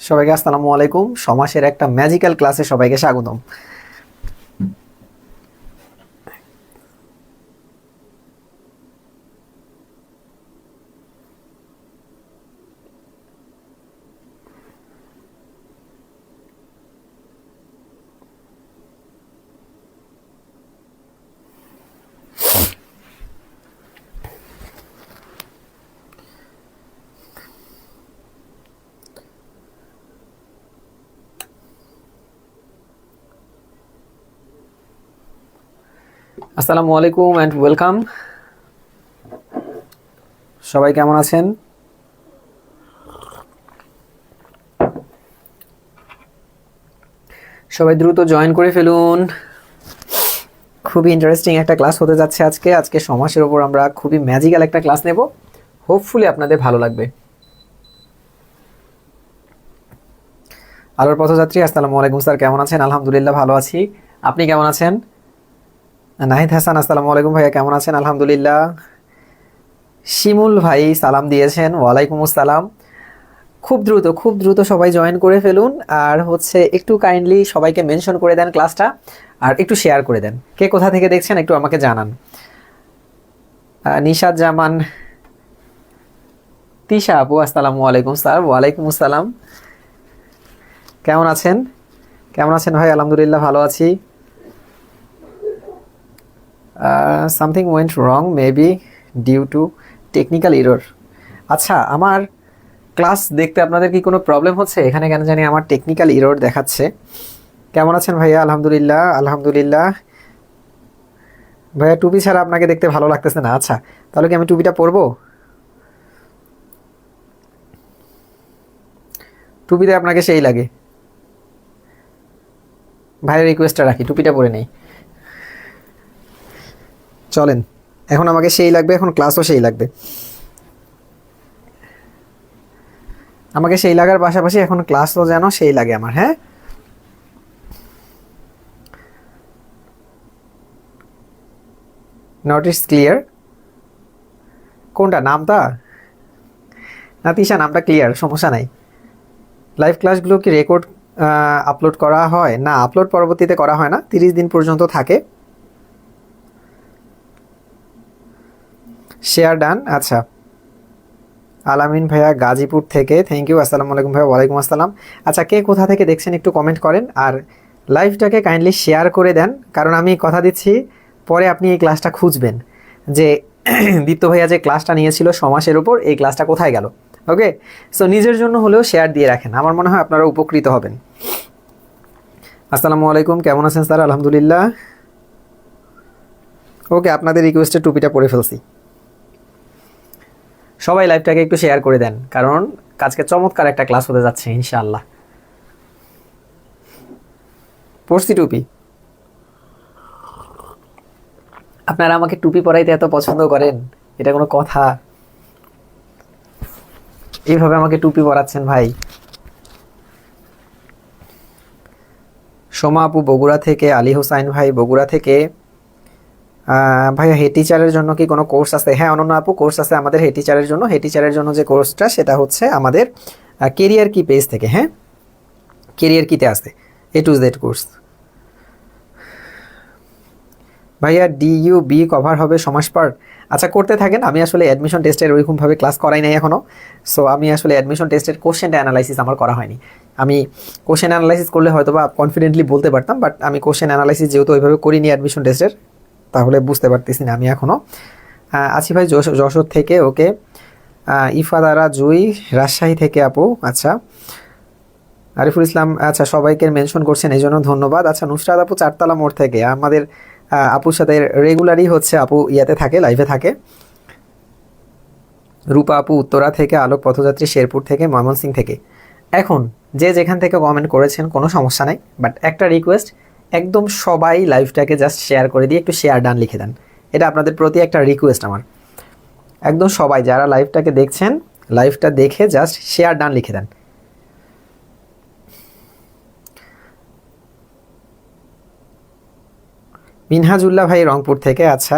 সবাইকে আসসালামু আলাইকুম। সমাসের একটা ম্যাজিক্যাল ক্লাসে সবাইকে স্বাগতম। আসসালামু আলাইকুম অ্যান্ড ওয়েলকাম। সবাই কেমন আছেন? সবাই দ্রুত জয়েন করে ফেলুন। খুবই ইন্টারেস্টিং একটা ক্লাস হতে যাচ্ছে আজকে সমাসের উপর আমরা খুবই ম্যাজিক্যাল একটা ক্লাস নেব। হোপফুলি আপনাদের ভালো লাগবে। আলোর পথযাত্রী, আসসালামু আলাইকুম স্যার, কেমন আছেন? আলহামদুলিল্লাহ ভালো আছি। আপনি কেমন আছেন? নাহিদ হাসান, আসসালামু আলাইকুম ভাইয়া, কেমন আছেন? আলহামদুলিল্লাহ। শিমুল ভাই সালাম দিয়েছেন, ওয়ালাইকুম আসসালাম। খুব দ্রুত সবাই জয়েন করে ফেলুন। আর একটু কাইন্ডলি সবাইকে মেনশন করে দেন ক্লাসটা, আর একটু শেয়ার করে দেন। কে কোথা থেকে দেখছেন একটু আমাকে জানান। নিশাদ জামান, তিশা আপু, আসসালামু আলাইকুম স্যার। ওয়ালাইকুম আসসালাম। কেমন আছেন? কেমন আছেন ভাই? আলহামদুলিল্লাহ ভালো আছি। Something went wrong maybe due to technical error. আচ্ছা, আমার ক্লাস দেখতে আপনাদের কি কোনো প্রবলেম হচ্ছে? এখানে কেন জানি আমার টেকনিক্যাল এরর দেখাচ্ছে। কেমন আছেন ভাইয়া? আলহামদুলিল্লাহ আলহামদুলিল্লাহ। ভাইয়া টুপি ছাড়া আপনাকে দেখতে ভালো লাগতেছে না। আচ্ছা, তাহলে কি আমি টুপিটা পরবো? টুপিতে আপনাকে সেই লাগে। ভাইয়ের রিকোয়েস্টটা রাখি, টুপিটা পরে নেই। চলেন, এখন আমাকে সেই লাগবে, এখন ক্লাসও সেই লাগবে। আমাকে সেই লাগার পাশাপাশি এখন ক্লাসও যেন সেই লাগে আমার। হ্যাঁ, নট ইস ক্লিয়ার। কোনটা? নামটা না তিশা? নামটা ক্লিয়ার, সমস্যা নাই। লাইভ ক্লাসগুলো কি রেকর্ড আপলোড করা হয়? না, আপলোড পরবর্তীতে করা হয় না, 30 দিন পর্যন্ত থাকে। Share done. আচ্ছা, আলামিন ভাইয়া গাজীপুর থেকে, থ্যাংক ইউ। আসসালামু আলাইকুম ভাইয়া। ওয়ালাইকুম আসসালাম। আচ্ছা, কে কোথা থেকে দেখছেন একটু কমেন্ট করেন, আর লাইভটাকে কাইন্ডলি শেয়ার করে দেন। কারণ আমি কথা দিচ্ছি, পরে আপনি এই ক্লাসটা খুঁজবেন যে দীপ্ত ভাইয়া যে ক্লাসটা নিয়েছিল সমাসের উপর, এই ক্লাসটা কোথায় গেল। ওকে, সো নিজের জন্য হলেও শেয়ার দিয়ে রাখেন, আমার মনে হয় আপনারা উপকৃত হবেন। আসসালামু আলাইকুম, কেমন আছেন স্যার? আলহামদুলিল্লাহ। ওকে, আপনাদের রিকোয়েস্টে টুপিটা পরে ফেলছি। সবাই লাইভটাকে একটু শেয়ার করে দেন, কারণ আজকে চমৎকার একটা ক্লাস হতে যাচ্ছে ইনশাআল্লাহ। পরছি টুপি। আপনারা আমাকে টুপি পরাইতে এত পছন্দ করেন, এটা কোনো কথা? এইভাবে আমাকে টুপি পরাচ্ছেন ভাই। সোমা আপু বগুড়া থেকে, আলী হোসাইন ভাই বগুড়া থেকে। ভাইয়া হেড টিচারের জন্য কি কোনো কোর্স আছে? হ্যাঁ অনন্য আপু, কোর্স আছে আমাদের হেড টিচারের জন্য। হেড টিচারের জন্য যে কোর্সটা, সেটা হচ্ছে আমাদের কেরিয়ার কি পেজ থেকে। হ্যাঁ, কেরিয়ার কিতে আছে A to Z কোর্স। ভাইয়া DUB কভার হবে সমাস পার্ট? আচ্ছা, করতে থাকেন। আমি আসলে অ্যাডমিশন টেস্টের ওইরকমভাবে ক্লাস করাই নাই এখনও। সো আমি আসলে অ্যাডমিশন টেস্টের কোশ্চেনটা অ্যানালাইসিস আমার করা হয়নি। আমি কোশ্চেন অ্যানালাইসিস করলে হয়তো বা কনফিডেন্টলি বলতে পারতাম, বাট আমি কোশ্চেন অ্যানালাইসিস যেহেতু ওইভাবে করিনি অ্যাডমিশন টেস্টের, তাহলে বুঝতে পারতেছি না আমি এখনও। আছি ভাই যশোর থেকে। ওকে, ইফাদারা জুই রাজশাহী থেকে আপু। আচ্ছা, আরিফুল ইসলাম, আচ্ছা সবাইকে মেনশন করছেন এই জন্য ধন্যবাদ। আচ্ছা, নুসরাত আপু চারতলা মোড় থেকে, আমাদের আপুর সাথে রেগুলারই আপু ইয়াতে থাকে, লাইভে থাকে। রূপা আপু উত্তরা থেকে, আলোক পথযাত্রী শেরপুর থেকে, ময়মনসিং থেকে। এখন যে যেখান থেকে কমেন্ট করেছেন কোনো সমস্যা নাই, বাট একটা রিকোয়েস্ট, একদম সবাই লাইভটাকে জাস্ট শেয়ার করে দিয়ে একটু শেয়ার ডান লিখে দেন। এটা আপনাদের প্রতি একটা রিকোয়েস্ট আমার। একদম সবাই যারা লাইভটাকে দেখছেন, লাইভটা দেখে জাস্ট শেয়ার ডান লিখে দেন। মিনহাজুল্লাহ ভাই রংপুর থেকে। আচ্ছা,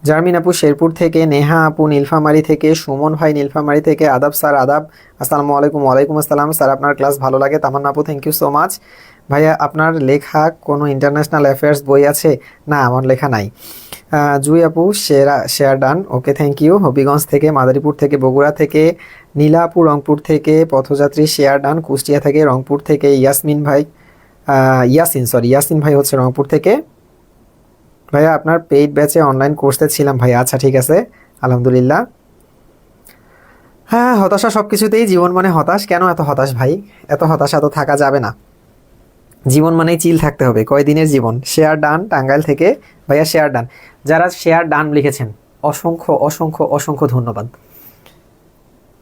জার্মিন আপু শেরপুর থেকে, নেহা আপু নীলফামারী থেকে, সুমন ভাই নীলফামারী থেকে, আদাব স্যার আদাব, আসসালামু আলাইকুম। ওয়ালাইকুম আসসালাম স্যার, আপনার ক্লাস ভালো লাগে। তামান্না আপু থ্যাংক ইউ সো মাচ। ভাইয়া আপনার লেখা কোনো ইন্টারন্যাশনাল অ্যাফেয়ার্স বই আছে? না, আমার লেখা নাই। জুই আপু share done, okay thank you. Habiganj থেকে, মাদারীপুর থেকে, বগুড়া থেকে, নীলা আপু রংপুর থেকে, পথযাত্রী শেয়ার ডান, কুষ্টিয়া থেকে, রংপুর থেকে, ইয়াসমিন ভাই ইয়াসিন ভাই হচ্ছে রংপুর থেকে। ভাইয়া আপনার পেইড ব্যাচে অনলাইন কোর্সে ছিলাম ভাইয়া। আচ্ছা ঠিক আছে, আলহামদুলিল্লাহ। হ্যাঁ, হতাশা সব কিছুতেই। জীবন মানে হতাশ। কেন এত হতাশ ভাই? এত হতাশা তো থাকা যাবে না। জীবন মানেই চিল থাকতে হবে। কয়দিনের জীবন? শেয়ার ডান টাঙ্গাইল থেকে, ভাইয়া শেয়ার ডান। যারা শেয়ার ডান লিখেছেন অসংখ্য অসংখ্য অসংখ্য ধন্যবাদ,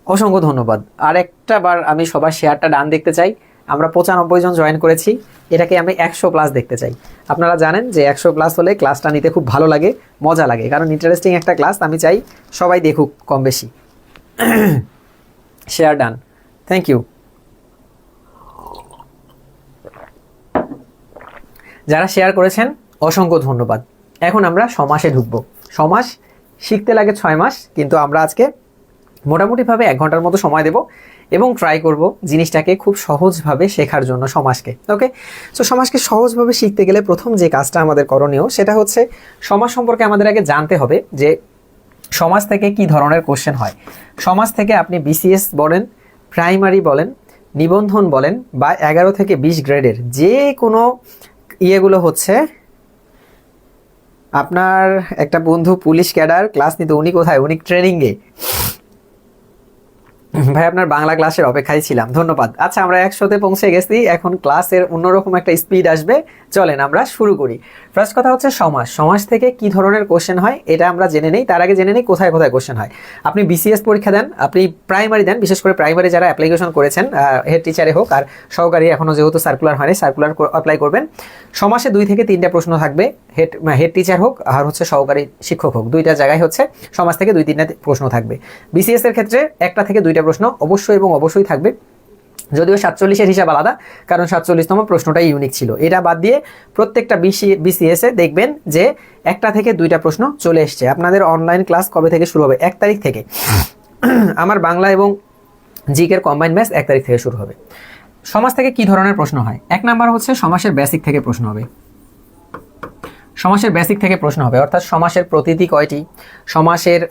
অসংখ্য ধন্যবাদ। আর একটা বার আমি সবার শেয়ারটা ডান দেখতে চাই। আমরা 95 জন জয়েন করেছি, এটাকে আমি 100+ দেখতে চাই। আপনারা জানেন যে 100+ হলে ক্লাসটা নিতে খুব ভালো লাগে, মজা লাগে, কারণ ইন্টারেস্টিং একটা ক্লাস। আমি চাই সবাই দেখুক কম বেশি। Share done, thank you. যারা শেয়ার করেছেন অসংখ্য ধন্যবাদ। এখন আমরা সমাসে ঢুকবো। সমাস শিখতে লাগে 6 মাস, কিন্তু আমরা আজকে মোটামুটিভাবে 1 ঘন্টার মতো সময় দেব এবং ট্রাই করব জিনিসটাকে খুব সহজভাবে শেখার জন্য সমাসকে। ওকে, সো সমাসকে সহজভাবে শিখতে গেলে প্রথম যে কাজটা আমাদের করণীয় সেটা হচ্ছে সমাস সম্পর্কে আমাদের আগে জানতে হবে যে সমাস থেকে কি ধরনের কোশ্চেন হয়। সমাস থেকে আপনি বিসিএস বলেন, প্রাইমারি বলেন, নিবন্ধন বলেন, বা 11 থেকে 20 গ্রেডের যে কোনো ইয়েগুলো হচ্ছে। আপনার একটা বন্ধু পুলিশ ক্যাডার ক্লাস নিতে, উনি কোথায়? উনি ট্রেনিংয়ে। ভাই আপনার বাংলা ক্লাসের অপেক্ষায় ছিলাম, ধন্যবাদ। আচ্ছা, আমরা 100-তে পৌঁছে গেছি, এখন ক্লাসের অন্যরকম একটা স্পিড আসবে। চলেন আমরা শুরু করি। ফার্স্ট কথা হচ্ছে সমাস। সমাস থেকে কি ধরনের কোশ্চেন হয় এটা আমরা জেনে নেই। তার আগে জেনে নেই কোথায় কোথায় কোশ্চেন হয়। আপনি বিসিএস পরীক্ষা দেন, আপনি প্রাইমারি দেন, বিশেষ করে প্রাইমারি যারা অ্যাপ্লিকেশন করেছেন, হেড টিচারে হোক আর সহকারী, এখনও যেহেতু সার্কুলার হয়নি, সার্কুলার অ্যাপ্লাই করবেন। সমাসে 2 থেকে 3টা প্রশ্ন থাকবে। হেড টিচার হোক আর হচ্ছে সহকারী শিক্ষক হোক, 2টা জায়গায় হচ্ছে সমাজ থেকে 2-3টা প্রশ্ন থাকবে। বিসিএস এর ক্ষেত্রে 1টা থেকে 2টা প্রশ্ন অবশ্যই এবং অবশ্যই থাকবে, যদিও 47-এর হিসাব আলাদা, কারণ 47তম প্রশ্নটাই ইউনিক ছিল। এটা বাদ দিয়ে প্রত্যেকটা বিসিএস এ দেখবেন যে 1টা থেকে 2টা প্রশ্ন চলে এসছে। আপনাদের অনলাইন ক্লাস কবে থেকে শুরু হবে? 1 তারিখ থেকে। আমার বাংলা এবং জিকের কম্বাইন্ড ব্যাচ 1 তারিখ থেকে শুরু হবে। সমাজ থেকে কি ধরনের প্রশ্ন হয়? 1 নাম্বার হচ্ছে সমাসের বেসিক থেকে প্রশ্ন হবে। সমাসের বেসিক থেকে প্রশ্ন হবে, অর্থাৎ সমাসের প্রতীতি কয়টি, সমাসের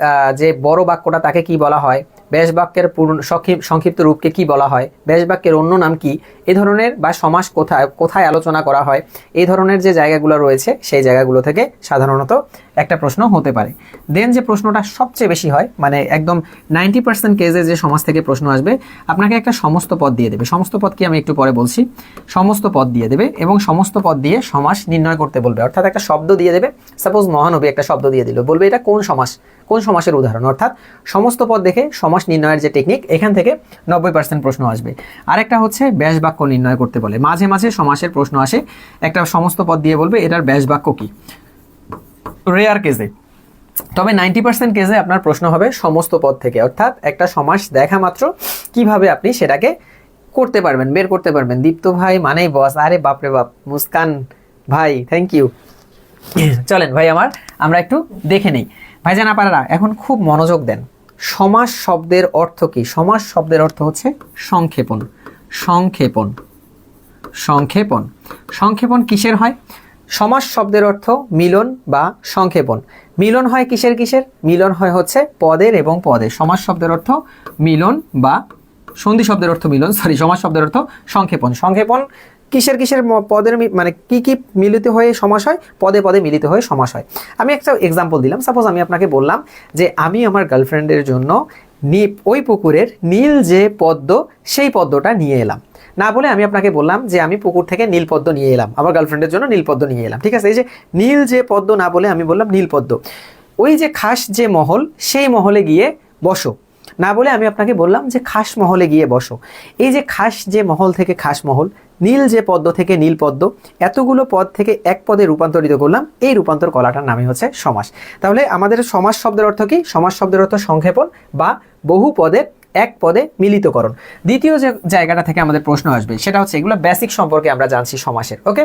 যে বড় বাক্যটা তাকে কি বলা হয়, ব্যাস বাক্যের সংক্ষিপ্ত রূপকে কি বলা হয়, ব্যাস বাক্যের অন্য নাম কি, এই ধরনের, বা সমাস কোথায় কোথায় আলোচনা করা হয়, এই ধরনের যে জায়গাগুলো রয়েছে সেই জায়গাগুলো থেকে সাধারণত একটা প্রশ্ন হতে পারে। দেন যে প্রশ্নটা সবচেয়ে বেশি হয়, মানে একদম 90% কেসে যে সমাজ থেকে প্রশ্ন আসবে, আপনাকে একটা সমস্ত পদ দিয়ে দেবে। সমস্ত পদ কি আমি একটু পরে বলছি। সমস্ত পদ দিয়ে দেবে এবং সমস্ত পদ দিয়ে সমাস নির্ণয় করতে বলবে, অর্থাৎ একটা শব্দ দিয়ে দেবে। সাপোজ মহানবী একটা শব্দ দিয়ে দিল, বলবে এটা কোন সমাস, কোন সমাসের উদাহরণ। অর্থাৎ সমস্ত পদ দেখে সমাস নির্ণয়ের যে টেকনিক, এখান থেকে 90% প্রশ্ন আসবে। আরেকটা হচ্ছে ব্যাস বাক্য নির্ণয় করতে বলে। মাঝে মাঝে সমাসের প্রশ্ন আসে, একটা সমস্ত পদ দিয়ে বলবে এটার ব্যাস বাক্য কি, রেয়ার কেসে। তবে 90% কেসে আপনার প্রশ্ন হবে সমস্ত পদ থেকে, অর্থাৎ একটা সমাস দেখা মাত্র কিভাবে আপনি সেটাকে করতে পারবেন, বের করতে পারবেন। দীপ্ত ভাই মানেই বস, আরে বাপরে বাপ, মুস্কান ভাই থ্যাংক ইউ। চলেন ভাই আমরা একটু দেখে নেই। ভাইজান আপারা এখন খুব মনোযোগ দেন। সমাস শব্দের অর্থ কি? সমাস শব্দের অর্থ হচ্ছে সংক্ষেপণ। সংক্ষেপণ, সংক্ষেপণ। সংক্ষেপণ কিসের হয়? সমাস শব্দের অর্থ মিলন বা সংক্ষেপণ। মিলন হয় কিসের কিসের? মিলন হয় হচ্ছে পদের এবং পদের। সমাস শব্দের অর্থ মিলন বা সন্ধি শব্দের অর্থ মিলন, সমাস শব্দের অর্থ সংক্ষেপণ। সংক্ষেপণ কিসের কিসের পদের, মানে কি কি মিলিত হয়ে সমাস হয়? পদে পদে মিলিত হয়ে সমাস হয়। আমি একটা এক্সাম্পল দিলাম। সাপোজ আমি আপনাকে বললাম যে আমি আমার গার্লফ্রেন্ডের জন্য ওই পুকুরের নীল যে পদ্ম, সেই পদ্মটা নিয়ে এলাম। না বলে আমি আপনাকে বললাম যে আমি পুকুর থেকে নীল পদ্ম নিয়ে এলাম, আমার গার্লফ্রেন্ডের জন্য নীল পদ্ম নিয়ে এলাম। ঠিক আছে, এই যে নীল যে পদ্ম, না বলে আমি বললাম নীল পদ্ম। ওই যে খাস যে মহল, সেই মহলে গিয়ে বসো, না বলে আমি আপনাকে বললাম যে খাস মহলে গিয়ে বসো। এই যে খাস যে মহল থেকে খাস মহল, নীল যে পদ্ম থেকে নীল পদ্ম, এতগুলো পদ থেকে এক পদে রূপান্তরিত করলাম। এই রূপান্তর কলাটার নামই হচ্ছে সমাস। তাহলে আমাদের সমাস শব্দের অর্থ কি? সমাস শব্দের অর্থ সংক্ষেপণ বা বহু পদের এক পদে মিলিতকরণ। দ্বিতীয় যে জায়গাটা থেকে আমাদের প্রশ্ন আসবে সেটা হচ্ছে, এগুলো বেসিক সম্পর্কে আমরা জানছি সমাসের। ওকে,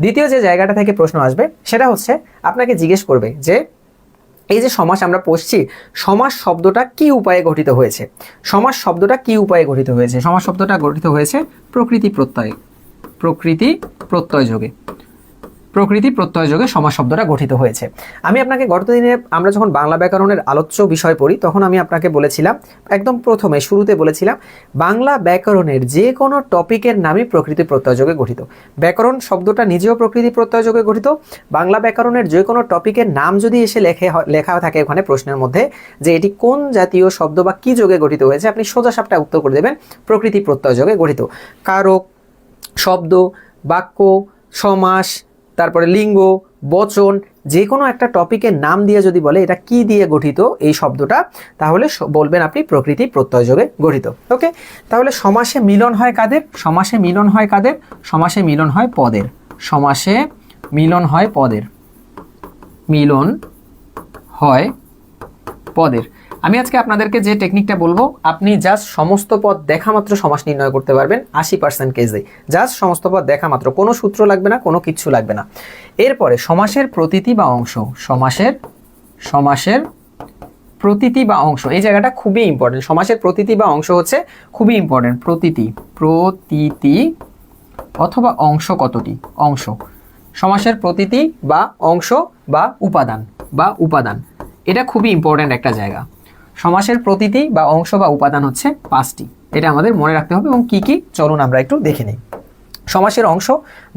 দ্বিতীয় যে জায়গাটা থেকে প্রশ্ন আসবে সেটা হচ্ছে আপনাকে জিজ্ঞেস করবে যে এই যে সমাস আমরা পড়ছি, সমাস শব্দটা কি উপায়ে গঠিত হয়েছে? সমাস শব্দটা কি উপায়ে গঠিত হয়েছে? সমাস শব্দটা গঠিত হয়েছে প্রকৃতি প্রত্যয়, প্রকৃতি প্রত্যয় যোগে, প্রকৃতি প্রত্যয় যোগে সমাস শব্দটা গঠিত হয়েছে। আমি আপনাকে গত দিনে আমরা যখন বাংলা ব্যাকরণের আলোচ্য বিষয় পড়ি তখন আমি আপনাকে বলেছিলাম, একদম প্রথমে শুরুতে বলেছিলাম, বাংলা ব্যাকরণের যে কোনো টপিকের নামই প্রকৃতি প্রত্যয় যোগে গঠিত। ব্যাকরণ শব্দটা নিজেও প্রকৃতি প্রত্যয় যোগে গঠিত। বাংলা ব্যাকরণের যে কোনো টপিকের নাম যদি এসে লেখা থাকে ওখানে প্রশ্নের মধ্যে যে এটি কোন জাতীয় শব্দ বা কি যোগে গঠিত হয়েছে, আপনি সোজা সাপটা উত্তর করে দেবেন প্রকৃতি প্রত্যয় যোগে গঠিত। কারক, শব্দ, বাক্য, সমাস, তারপরে লিঙ্গ, বচন, যে কোনো একটা টপিকের নাম দিয়ে যদি বলে এটা কি দিয়ে গঠিত এই শব্দটা, তাহলে বলবেন আপনি প্রকৃতি প্রত্যয় যোগে গঠিত। ওকে, তাহলে সমাসে মিলন হয় কাদের? সমাসে মিলন হয় কাদের? সমাসে মিলন হয় পদের। সমাসে মিলন হয় পদের, মিলন হয় পদের। আমি আজকে আপনাদেরকে যে টেকনিকটা বলবো, আপনি জাস্ট সমস্ত পদ দেখা মাত্র সমাস নির্ণয় করতে পারবেন 80% কেসে। জাস্ট সমস্ত পদ দেখা মাত্র, কোনো সূত্র লাগবে না, কোনো কিচ্ছু লাগবে না। এরপরে সমাসের প্রতীতি বা অংশ, সমাসের প্রতীতি বা অংশ, এই জায়গাটা খুবই ইম্পর্টেন্ট। সমাসের প্রতীতি বা অংশ হচ্ছে খুবই ইম্পর্টেন্ট। প্রতীতি অথবা অংশ কতটি? অংশ। সমাসের প্রতীতি বা অংশ বা উপাদান, এটা খুবই ইম্পর্টেন্ট একটা জায়গা। সমাসের প্রতীতি বা অংশ বা উপাদান হচ্ছে 5টি, এটা আমাদের মনে রাখতে হবে। এবং কি কি, চলুন আমরা একটু দেখে নিই। সমাসের অংশ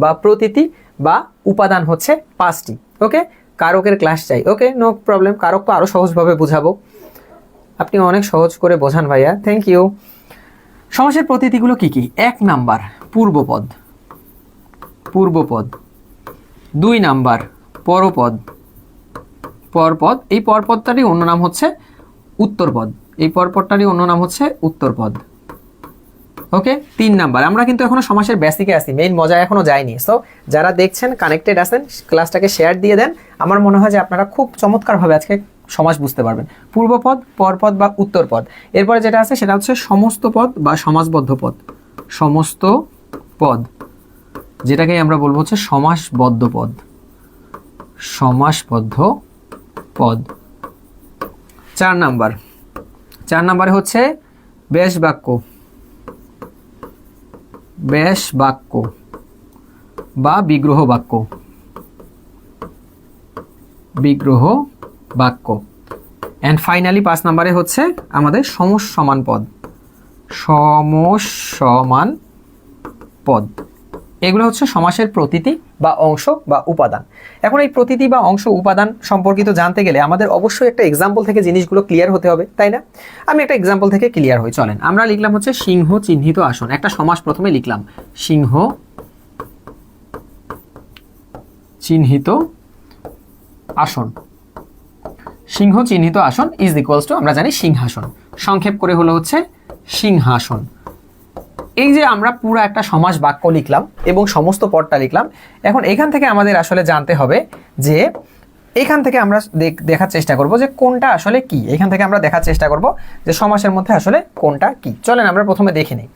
বা প্রতীতি বা উপাদান হচ্ছে 5টি। ওকে, কারকের ক্লাস চাই। ওকে, নো প্রবলেম, কারক তো আরো সহজভাবে বুঝাবো, আপনি অনেক সহজ করে বোঝান ভাইয়া, থ্যাংক ইউ। সমাসের প্রতীতিগুলো কি কি? 1 নাম্বার পূর্বপদ, 2 নাম্বার পরপদ, এই পরপদটারই অন্য নাম হচ্ছে উত্তরপদ, এই পরপদটারই অন্য নাম হচ্ছে উত্তরপদ। ওকে, 3 নাম্বার, আমরা কিন্তু এখনো সমাসের বেসিকে আছি, মেইন মজা এখনো যায়নি। সো যারা দেখছেন, কানেক্টেড আছেন, ক্লাসটাকে শেয়ার দিয়ে দেন। আমার মনে হয় যে আপনারা খুব চমৎকারভাবে আজকে সমাস বুঝতে পারবেন। পূর্বপদ, পরপদ বা উত্তরপদ। এরপরে যেটা আছে সেটা হচ্ছে সমস্ত পদ বা সমাসবদ্ধ পদ, সমস্ত পদ, যেটাকে আমরা বলবো হচ্ছে সমাসবদ্ধ পদ, সমাসবদ্ধ পদ। 4 নাম্বারে হচ্ছে বেশ বাক্য, বা বিগ্রহ বাক্য, এন্ড ফাইনালি 5 নাম্বারে হচ্ছে আমাদের সমসমান পদ। এগুলো হচ্ছে সমাসের প্রতীতি বা অংশ বা উপাদান। এখন এই প্রতীতি বা অংশ উপাদান সম্পর্কিত জানতে গেলে আমাদের অবশ্যই একটা এক্সাম্পল থেকে জিনিসগুলো ক্লিয়ার হতে হবে, তাই না? আমি একটা এক্সাম্পল থেকে ক্লিয়ার হই, চলেন। আমরা লিখলাম হচ্ছে সিংহ চিহ্নিত আসন, একটা সমাস প্রথমে লিখলাম, সিংহ চিহ্নিত আসন, সিংহ চিহ্নিত আসন ইজ ইকুয়ালস টু, আমরা জানি সিংহাসন, সংক্ষেপ করে হলো হচ্ছে সিংহাসন। এই যে আমরা পুরো একটা সমাস বাক্য লিখলাম এবং সমস্ত পদটা লিখলাম। এখন এখান থেকে আমাদের আসলে জানতে হবে যে, এখান থেকে আমরা দেখার চেষ্টা করব যে কোনটা আসলে কি। এখান থেকে আমরা দেখার চেষ্টা করব যে সমাসের মধ্যে আসলে কোনটা কি। চলেন আমরা প্রথমে দেখে নিই।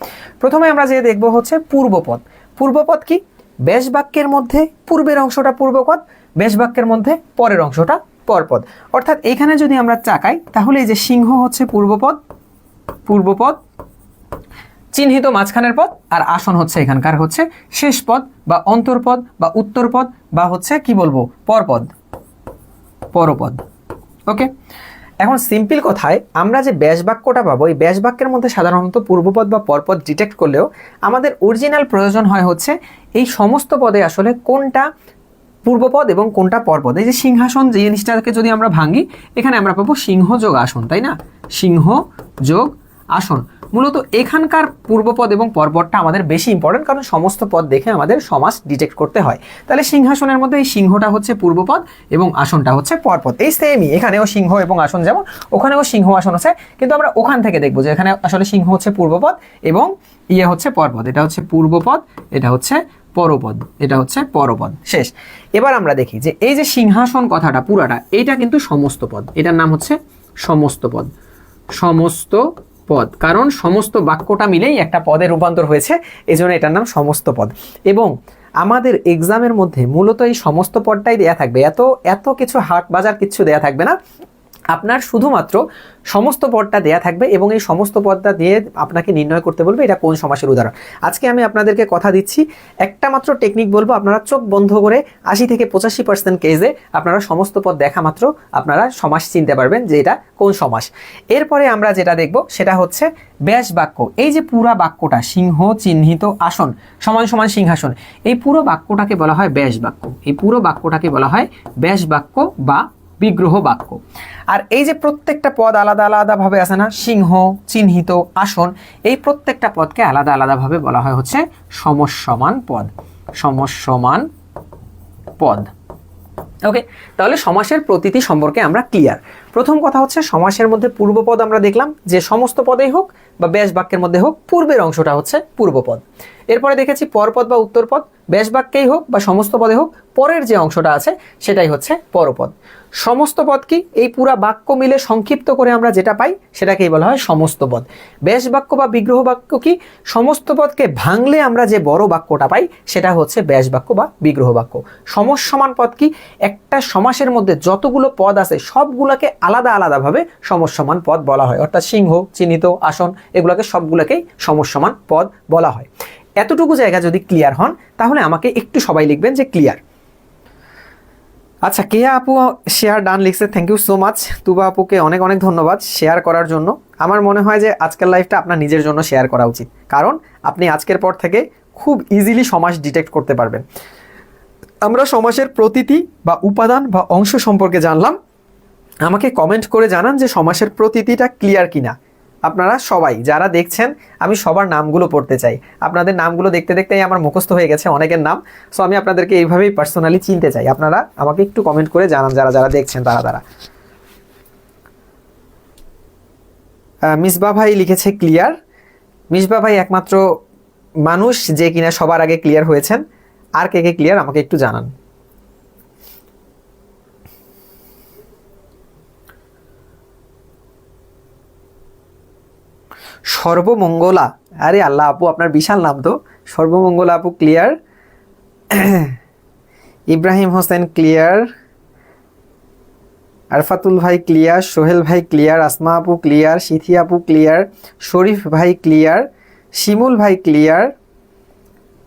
প্রথমে আমরা যে দেখব হচ্ছে পূর্বপদ। পূর্বপদ কি? বেশ বাক্যের মধ্যে পূর্বের অংশটা পূর্বপদ, বেশ বাক্যের মধ্যে পরের অংশটা পরপদ। অর্থাৎ এখানে যদি আমরা চাকাই তাহলে এই যে সিংহ হচ্ছে পূর্বপদ, চিহ্নিত মাঝখানের পদ, আর আসন হচ্ছে এখানকার হচ্ছে শেষ পদ বা অন্তর্পদ বা উত্তরপদ বা হচ্ছে কি বলবো পরপদ। ওকে, এখন সিম্পল কথায় আমরা যে ব্যাস বাক্যটা পাবো, এই ব্যাস বাক্যের মধ্যে সাধারণত পূর্বপদ বা পরপদ ডিটেক্ট করলেও আমাদের অরিজিনাল প্রয়োজন হয় হচ্ছে এই সমস্ত পদে আসলে কোনটা পূর্বপদ এবং কোনটা পরপদ। এই যে সিংহাসন যে জিনিসটাকে যদি আমরা ভাঙি, এখানে আমরা পাবো সিংহ যোগ আসন, তাই না? সিংহ যোগ আসন, মূলত এখানকার পূর্বপদ এবং পরপদটা আমাদের বেশি ইম্পর্টেন্ট, কারণ সমস্ত পদ দেখে আমাদের সমাস ডিটেক্ট করতে হয়। তাহলে সিংহাসনের মধ্যে এই সিংহটা হচ্ছে পূর্বপদ এবং আসনটা হচ্ছে পরপদ। এই সেমই এখানেও সিংহ এবং আসন, যেমন ওখানেও সিংহ আসন আছে, কিন্তু আমরা ওখান থেকে দেখবো যে এখানে আসলে সিংহ হচ্ছে পূর্বপদ এবং ইয়ে হচ্ছে পরপদ। এটা হচ্ছে পূর্বপদ, এটা হচ্ছে পরপদ, শেষ। এবার আমরা দেখি যে এই যে সিংহাসন কথাটা পুরাটা, এইটা কিন্তু সমস্ত পদ, এটার নাম হচ্ছে সমস্ত পদ, কারণ সমস্ত বাক্যটা মিলেই একটা পদে রূপান্তর হয়েছে, এই জন্য এটার নাম সমস্ত পদ। এবং আমাদের এক্সামের মধ্যে মূলত এই সমস্ত পদটাই দেয়া থাকবে, এত কিছু হাট বাজার কিচ্ছু দেয়া থাকবে না, আপনার শুধুমাত্র সমস্ত পদটা দেয়া থাকবে এবং এই সমস্ত পদটা দিয়ে আপনাকে নির্ণয় করতে বলবে এটা কোন সমাসের উদাহরণ। আজকে আমি আপনাদেরকে কথা দিচ্ছি, একটা মাত্র টেকনিক বলবো, আপনারা চোখ বন্ধ করে 80 থেকে 85% কেসে আপনারা সমস্ত পদ দেখা মাত্র আপনারা সমাস চিনতে পারবেন যে এটা কোন সমাস। এরপরে আমরা যেটা দেখব সেটা হচ্ছে ব্যাস বাক্য। এই যে পুরা বাক্যটা, সিংহ চিহ্নিত আসন সমান সমান সিংহাসন, এই পুরো বাক্যটাকে বলা হয় ব্যাস বাক্য। এই পুরো বাক্যটাকে বলা হয় ব্যাস বাক্য বা বিগ্রহ বাক্য। আর এই যে প্রত্যেকটা পদ আলাদা আলাদা ভাবে আছে না, সিংহ চিহ্নিত আসন, এই প্রত্যেকটা পদকে আলাদা আলাদা ভাবে বলা হয় হচ্ছে সমসমান পদ, সমসমান পদ। ওকে, তাহলে সমাসের প্রতীতি সম্পর্কে আমরা ক্লিয়ার। প্রথম কথা হচ্ছে সমাসের মধ্যে পূর্বপদ আমরা দেখলাম যে সমস্ত পদেই হোক বা ব্যাস বাক্যের মধ্যে হোক পূর্বের অংশটা হচ্ছে পূর্বপদ। এরপরে দেখেছি পরপদ বা উত্তরপদ, ব্যাস বাক্যেই হোক বা সমস্ত পদে হোক পরের যে অংশটা আছে সেটাই হচ্ছে পরপদ। সমস্ত পদ কি, এই পুরা বাক্য মিলে সংক্ষিপ্ত করে আমরা যেটা পাই সেটাকেই বলা হয় সমস্ত পদ। ব্যাস বাক্য বা বিগ্রহ বাক্য কি, সমস্ত পদকে ভাঙলে আমরা যে বড় বাক্যটা পাই সেটা হচ্ছে ব্যাস বাক্য বা বিগ্রহ বাক্য। সমসমান পদ কি, একটা সমাসের মধ্যে যতগুলো পদ আছে সবগুলোকে আলাদা আলাদাভাবে সমসমান পদ বলা হয়, অর্থাৎ সিংহ চিহ্নিত আসন এগুলোকে সবগুলোকেই সমসমান পদ বলা হয়। এতটুকু জায়গা যদি ক্লিয়ার হন তাহলে আমাকে একটু সবাই লিখবেন যে ক্লিয়ার। আচ্ছা, কেয়া আপু শেয়ার ডান লিখছে, থ্যাংক ইউ সো মাচ। তুবা আপুকে অনেক অনেক ধন্যবাদ শেয়ার করার জন্য। আমার মনে হয় যে আজকের লাইফটা আপনার নিজের জন্য শেয়ার করা উচিত, কারণ আপনি আজকের পর থেকে খুব ইজিলি সমাস ডিটেক্ট করতে পারবেন। আমরা সমাসের প্রতীতি বা উপাদান বা অংশ সম্পর্কে জানলাম। আমাকে কমেন্ট করে জানান যে সমাসের প্রতীতিটা ক্লিয়ার কিনা। আপনারা সবাই যারা দেখছেন, আমি সবার নামগুলো পড়তে চাই। আপনাদের নামগুলো দেখতে দেখতেই আমার মুখস্থ হয়ে গেছে অনেকের নাম, সো আমি আপনাদেরকে এইভাবেই পার্সোনালি চিনতে চাই। আপনারা আমাকে একটু কমেন্ট করে জানান যারা যারা দেখছেন তারা। মিসবা ভাই লিখেছে ক্লিয়ার। মিসবা ভাই একমাত্র মানুষ যে কিনা সবার আগে ক্লিয়ার হয়েছেন। আর কে কে ক্লিয়ার আমাকে একটু জানান। সর্বমঙ্গলা, আরে আল্লাহ আপু আপনার বিশাল নাম তো। সর্বমঙ্গলা আপু ক্লিয়ার, ইব্রাহিম হোসেন ক্লিয়ার, আরফাতুল ভাই ক্লিয়ার, সোহেল ভাই ক্লিয়ার, আসমা আপু ক্লিয়ার, সিথি আপু ক্লিয়ার, শরীফ ভাই ক্লিয়ার, শিমুল ভাই ক্লিয়ার,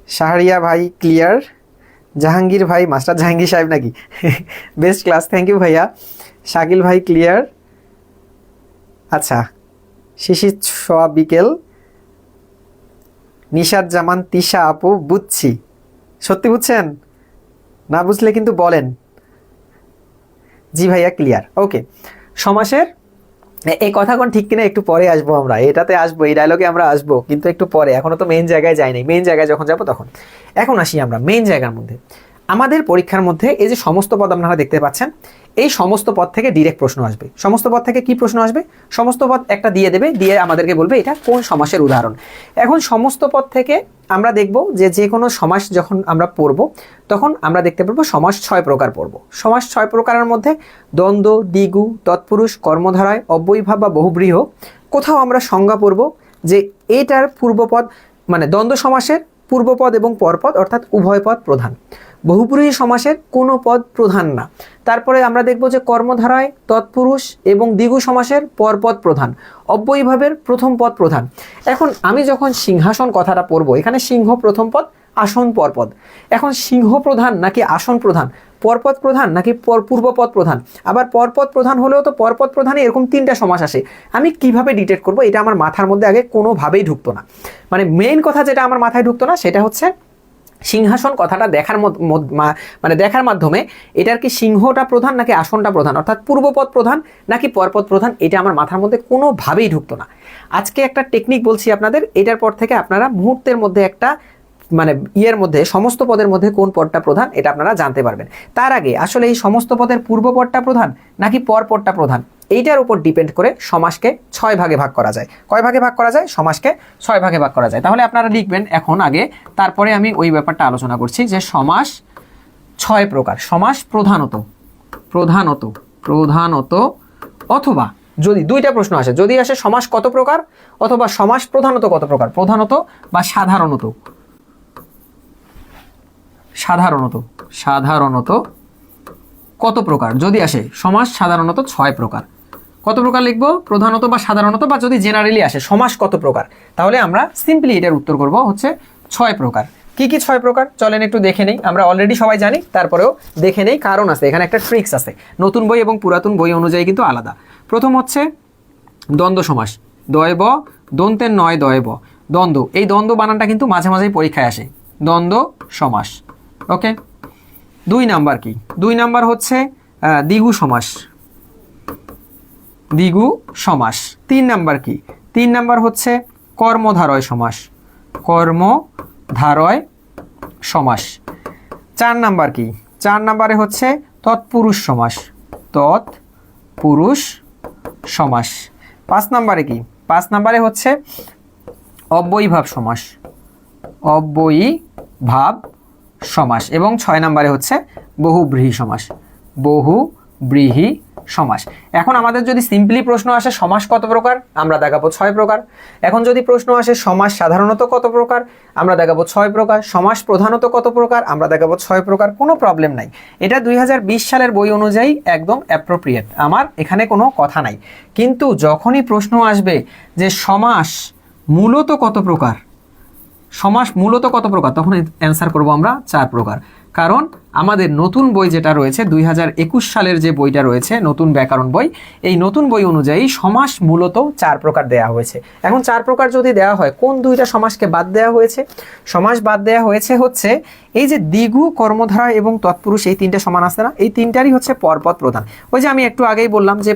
শাহরিয়া ভাই ক্লিয়ার, জাহাঙ্গীর ভাই, মাস্টার জাহাঙ্গীর সাহেব নাকি, বেস্ট ক্লাস, থ্যাংক ইউ ভাইয়া। শাকিল ভাই ক্লিয়ার। আচ্ছা, শিশির সোয়া বিকেল, নিশাদ জামান, তিশা আপু বুঝছি, সত্যি বুঝছেন? না বুঝলে কিন্তু বলেন। জি ভাইয়া ক্লিয়ার। ওকে, সমাসের এই কথা কোন ঠিক কিনা একটু পরে আসবো, আমরা এটাতে আসবো, এই ডায়লগে আমরা আসবো, কিন্তু একটু পরে, এখনো তো মেইন জায়গায় যাই নাই। মেইন জায়গায় যখন যাবো তখন। এখন আসি আমরা মেইন জায়গার মধ্যে। আমাদের পরীক্ষার মধ্যে এই যে সমস্ত পদ আপনারা দেখতে পাচ্ছেন, এই সমস্ত পদ থেকে ডিরেক্ট প্রশ্ন আসবে। সমস্ত পদ থেকে কি প্রশ্ন আসবে? সমস্ত পদ একটা দিয়ে দেবে, দিয়ে আমাদেরকে বলবে এটা কোন সমাসের উদাহরণ। এখন সমস্ত পদ থেকে আমরা দেখব যে কোনো সমাস যখন আমরা পড়ব তখন আমরা দেখতে পারবো সমাস 6 প্রকার পড়ব। সমাস 6 প্রকারের মধ্যে দ্বন্দ্ব, দ্বিগু, তৎপুরুষ, কর্মধারয়, অব্যয়ীভাব বা বহুব্রীহ। কোথাও আমরা সংজ্ঞা পড়ব যে এটার পূর্বপদ, মানে দ্বন্দ্ব সমাসের পূর্বপদ এবং পরপদ অর্থাৎ উভয় পদ প্রধান। বহুব্রীহি সমাসের কোনো পদ প্রধান না। তারপরে আমরা দেখব যে কর্মধারায় তৎপুরুষ এবং দ্বিগু সমাসের পরপদ প্রধান, অব্যয়ীভাবের প্রথম পদ প্রধান। এখন আমি যখন সিংহাসন কথাটা পড়বো, এখানে সিংহ প্রথম পদ, আসন পরপদ। এখন সিংহ প্রধান নাকি আসন প্রধান, পরপদ প্রধান নাকি পূর্বপদ প্রধান, আবার পরপদ প্রধান হলেও তো পরপদ প্রধানে এরকম 3টা সমাস আসে। আমি কিভাবে ডিটেক্ট করব, এটা আমার মাথার মধ্যে আগে কোনোভাবেই ঢুকতো না। মানে মেইন কথা যেটা আমার মাথায় ঢুকতো না সেটা হচ্ছে সিংহাসন কথাটা দেখার মাধ্যমে এটার কি সিংহটা প্রধান নাকি আসনটা প্রধান, অর্থাৎ পূর্বপদ প্রধান নাকি পরপদ প্রধান, এটা আমার মাথার মধ্যে কোনোভাবেই ঢুকতো না। আজকে একটা টেকনিক বলছি আপনাদের, এটার পর থেকে আপনারা মুহূর্তের মধ্যে একটা মধ্যে সমস্ত পদের মধ্যে কোন পদটা প্রধান এটা আপনারা জানতে পারবেন। তার আগে আসলে এই সমস্ত পদের পূর্ব পদটা প্রধান নাকি পর পদটা প্রধান, এইটার উপর ডিপেন্ড করে সমাসকে 6 ভাগে ভাগ করা যায়। কয় ভাগে ভাগ করা যায়? সমাসকে 6 ভাগে ভাগ করা যায়। তাহলে আপনারা লিখবেন এখন আগে, তারপরে আমি ওই ব্যাপারটা আলোচনা করছি যে সমাস 6 প্রকার। সমাস প্রধানত অথবা যদি দুইটা প্রশ্ন আসে, যদি আসে সমাস কত প্রকার অথবা সমাস প্রধানত কত প্রকার, প্রধানত বা সাধারণত, সাধারণত সাধারণত কত প্রকার যদি আসে, সমাস সাধারণত 6 প্রকার। কত প্রকার লিখবো? প্রধানত বা সাধারণত, বা যদি জেনারেলি আসে সমাস কত প্রকার, তাহলে আমরা সিম্পলি এটার উত্তর করব হচ্ছে 6 প্রকার। কি কি 6 প্রকার চলেন একটু দেখে নেই। আমরা অলরেডি সবাই জানি, তারপরেও দেখে নেই, কারণ আছে এখানে একটা ট্রিক্স আছে, নতুন বই এবং পুরাতন বই অনুযায়ী কিন্তু আলাদা। প্রথম হচ্ছে দ্বন্দ্ব সমাস, দয়ব দন্তের নয় দয়ব, দ্বন্দ্ব, এই দ্বন্দ্ব বানানটা কিন্তু মাঝে মাঝেই পরীক্ষায় আসে, দ্বন্দ্ব সমাস। ওকে, 2 নাম্বার কি? 2 নাম্বার হচ্ছে দ্বিগু সমাস, দ্বিগু সমাস। 3 নাম্বার কি? 3 নাম্বার হচ্ছে কর্মধারয় সমাস, কর্মধারয় সমাস। 4 নাম্বার কি? 4 নাম্বারে হচ্ছে তৎপুরুষ সমাস, তৎপুরুষ সমাস। 5 নাম্বারে কি? 5 নাম্বারে হচ্ছে অব্যয়ীভাব সমাস, অব্যয়ীভাব সমাস। এবং 6 নাম্বারে হচ্ছে বহুব্রীহি সমাস, বহুব্রীহি সমাস। এখন আমাদের যদি সিম্পলি প্রশ্ন আসে সমাস কত প্রকার, আমরা দেখাবো 6 প্রকার। এখন যদি প্রশ্ন আসে সমাস সাধারণত কত প্রকার, আমরা দেখাবো 6 প্রকার। সমাস প্রধানত কত প্রকার, আমরা দেখাবো 6 প্রকার। কোনো প্রবলেম নাই, এটা 2020 সালের বই অনুযায়ী একদম অ্যাপ্রোপ্রিয়েট, আমার এখানে কোনো কথা নাই। কিন্তু যখনই প্রশ্ন আসবে যে সমাস মূলত কত প্রকার, সমাস মূলত কত প্রকার, তখন অ্যান্সার করব আমরা 4 প্রকার। কারণ আমাদের নতুন বই যেটা রয়েছে 2021 সালের যে বইটা রয়েছে নতুন ব্যাকরণ বই, এই নতুন বই অনুযায়ী সমাস মূলত 4 প্রকার দেয়া হয়েছে। এখন 4 প্রকার যদি দেওয়া হয়, কোন 2টা সমাসকে বাদ দেওয়া হয়েছে? সমাস বাদ দেওয়া হয়েছে হচ্ছে এই যে দ্বিগু, কর্মধারা এবং তৎপুরুষ, এই 3টে সমান আছে না, এই 3টারই হচ্ছে পরপদ প্রধান। ওই যে আমি একটু আগেই বললাম যে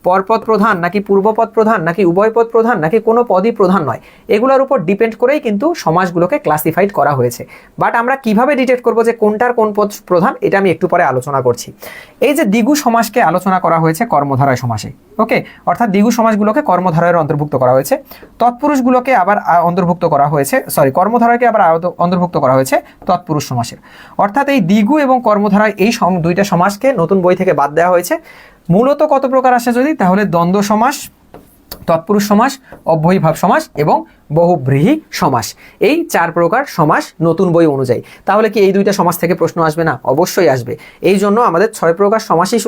পরপদ প্রধান নাকি পূর্বপদ প্রধান নাকি উভয়পদ প্রধান নাকি কোনো পদই প্রধান নয়, এগুলোর উপর ডিপেন্ড করেই কিন্তু সমাসগুলোকে ক্লাসিফাইড করা হয়েছে। বাট আমরা কিভাবে ডিটেক্ট করব যে কোনটার কোন পদ প্রধান, এটা আমি একটু পরে আলোচনা করছি। এই যে দ্বিগু সমাসকে আলোচনা করা হয়েছে কর্মধারয় সমাসে, ওকে, অর্থাৎ দ্বিগু সমাসগুলোকে কর্মধারয়ের অন্তর্ভুক্ত করা হয়েছে, তৎপুরুষগুলোকে আবার অন্তর্ভুক্ত করা হয়েছে, কর্মধারয়কে আবার অন্তর্ভুক্ত করা হয়েছে তৎপুরুষ সমাসের। অর্থাৎ এই দ্বিগু এবং কর্মধারয় এই 2টা সমাসকে নতুন বই থেকে বাদ দেওয়া হয়েছে। মূলত কত প্রকার আসে যদি, তাহলে দ্বন্দ্ব সমাস, তৎপুরুষ সমাস, অব্যয়ীভাব সমাস এবং বহুব্রীহি সমাস, এই 4 প্রকার সমাস নতুন বই অনুযায়ী। তাহলে কি এই 2টা সমাস থেকে প্রশ্ন আসবে না? অবশ্যই আসবে। এই জন্য আমাদের 6 প্রকার সমাসই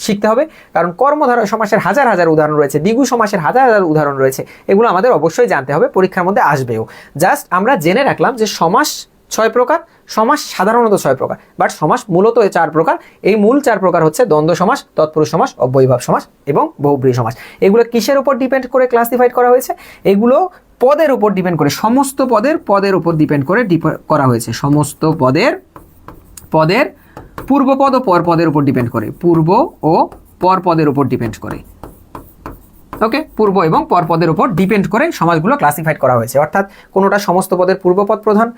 শিখতে হবে, কারণ কর্মধারয় সমাসের হাজার হাজার উদাহরণ রয়েছে, দ্বিগু সমাসের হাজার হাজার উদাহরণ রয়েছে, এগুলো আমাদের অবশ্যই জানতে হবে, পরীক্ষার মধ্যে আসবেও। জাস্ট আমরা জেনে রাখলাম যে সমাস 6 প্রকার, সমাস সাধারণত 6 প্রকার, বাট সমাস মূলত 4 প্রকার। এই মূল 4 প্রকার হচ্ছে দ্বন্দ্ব সমাস, তৎপুরুষ সমাস, অব্যয়ীভাব সমাস এবং বহুব্রীহি সমাস। এগুলো কিসের উপর ডিপেন্ড করে ক্লাসিফাইড করা হয়েছে? এগুলো পদের উপর ডিপেন্ড করে, সমস্ত পদের উপর ডিপেন্ড করে করা হয়েছে, সমস্ত পদের পূর্বপদ ও পরপদের উপর ডিপেন্ড করে, পূর্ব ও পরপদের উপর ডিপেন্ড করে। ওকে, পূর্ব এবং পরপদের উপর ডিপেন্ড করে সমাসগুলো ক্লাসিফাইড করা হয়েছে। অর্থাৎ কোনোটা সমস্ত পদের পূর্বপদ প্রধান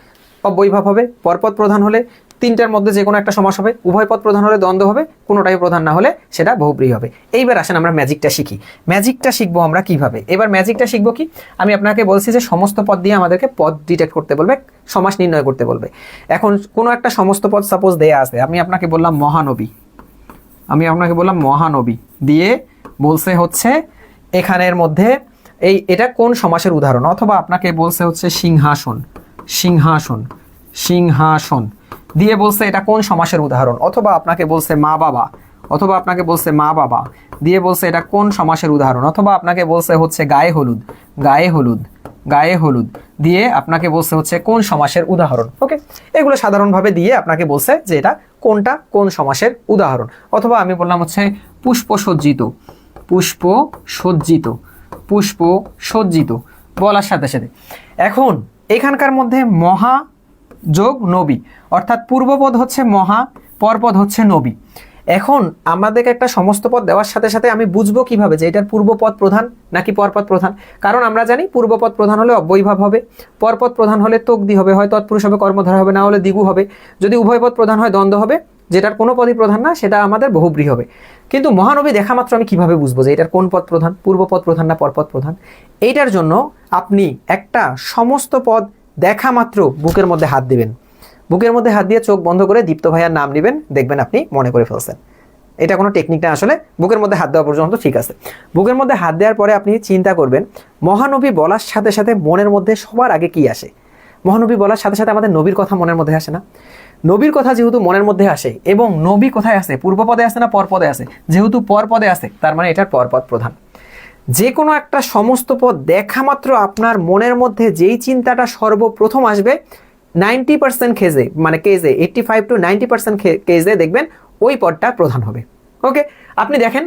অব্যয়ীভাব হবে, পরপদ প্রধান হলে 3টার মধ্যে যে কোনো একটা সমাস হবে, উভয়পদ প্রধান হলে দ্বন্দ্ব হবে, কোনোটাই প্রধান না হলে সেটা বহুব্রীহি হবে। এইবার আসেন আমরা ম্যাজিকটা শিখি। ম্যাজিকটা শিখবো আমরা কিভাবে? এবার ম্যাজিকটা শিখবো কি, আমি আপনাকে বলছি যে সমস্ত পদ দিয়ে আমাদেরকে পদ ডিটেক্ট করতে বলবে, সমাস নির্ণয় করতে বলবে। এখন কোনো একটা সমস্ত পদ সাপোজ দেয়া আছে, আমি আপনাকে বললাম মহানবী, দিয়ে বলছে হচ্ছে এখানের মধ্যে এটা কোন সমাসের উদাহরণ, অথবা আপনাকে বলছে হচ্ছে সিংহাসন দিয়ে বলছে এটা কোন সমাসের উদাহরণ, অথবা আপনাকে বলছে মা বাবা দিয়ে বলছে এটা কোন সমাসের উদাহরণ, অথবা আপনাকে বলছে হচ্ছে গায়ে হলুদ দিয়ে আপনাকে বলছে হচ্ছে কোন সমাসের উদাহরণ। ওকে, এগুলো সাধারণভাবে দিয়ে আপনাকে বলছে যে এটা কোনটা কোন সমাসের উদাহরণ। অথবা আমি বললাম হচ্ছে পুষ্পসজ্জিত বলার সাথে সাথে এখন এখানকার মধ্যে মহা যোগ নবী, অর্থাৎ পূর্বপদ হচ্ছে মহা, পরপদ হচ্ছে নবী। এখন আমাদেরকে একটা সমস্ত পদ দেওয়ার সাথে সাথে আমি বুঝবো কিভাবে যে এটার পূর্বপদ প্রধান নাকি পরপদ প্রধান? কারণ আমরা জানি পূর্বপদ প্রধান হলে অব্যয়ীভাব হবে, পরপদ প্রধান হলে তকদি হবে, হয় তৎপুরুষ হবে, কর্মধারা হবে, না হলে দ্বিগু হবে। যদি উভয়পদ প্রধান হয় দ্বন্দ্ব হবে, যেটার কোনো পদই প্রধান না সেটা আমাদের বহুব্রীহি হবে। কিন্তু মহানবী দেখা মাত্র আমি কিভাবে বুঝবো যে এটার কোন পদ প্রধান, পূর্বপদ প্রধান না পরপদ প্রধান? এইটার জন্য আপনি একটা সমস্ত পদ দেখা মাত্র বুকের মধ্যে হাত দিবেন, বুকের মধ্যে হাত দিয়ে চোখ বন্ধ করে দীপ্ত ভাইয়ার নাম নেবেন, দেখবেন আপনি মনে করে ফেলছেন। এটা কোনো টেকনিক না, আসলে বুকের মধ্যে হাত দেওয়া পর্যন্ত ঠিক আছে। বুকের মধ্যে হাত দেওয়ার পরে আপনি চিন্তা করবেন মহানবী বলার সাথে সাথে মনের মধ্যে সবার আগে কি আসে? মহানবী বলার সাথে সাথে আমাদের নবীর কথা মনের মধ্যে আসে না? নবীর কথা যেহেতু মনের মধ্যে আসে, এবং নবী কোথায় আছে? পূর্ব পদে আসে না পর পদে আসে? যেহেতু পর পদে আসে, তার মানে এটার পরপদ প্রধান। যে কোনো একটা সমস্ত পদ দেখা মাত্র আপনার মনের মধ্যে যেই চিন্তাটা সর্বপ্রথম আসবে 90% কেজে, মানে কেজে 85 to 90% কেজে দেখবেন ওই পদটা প্রধান হবে। ওকে, আপনি দেখেন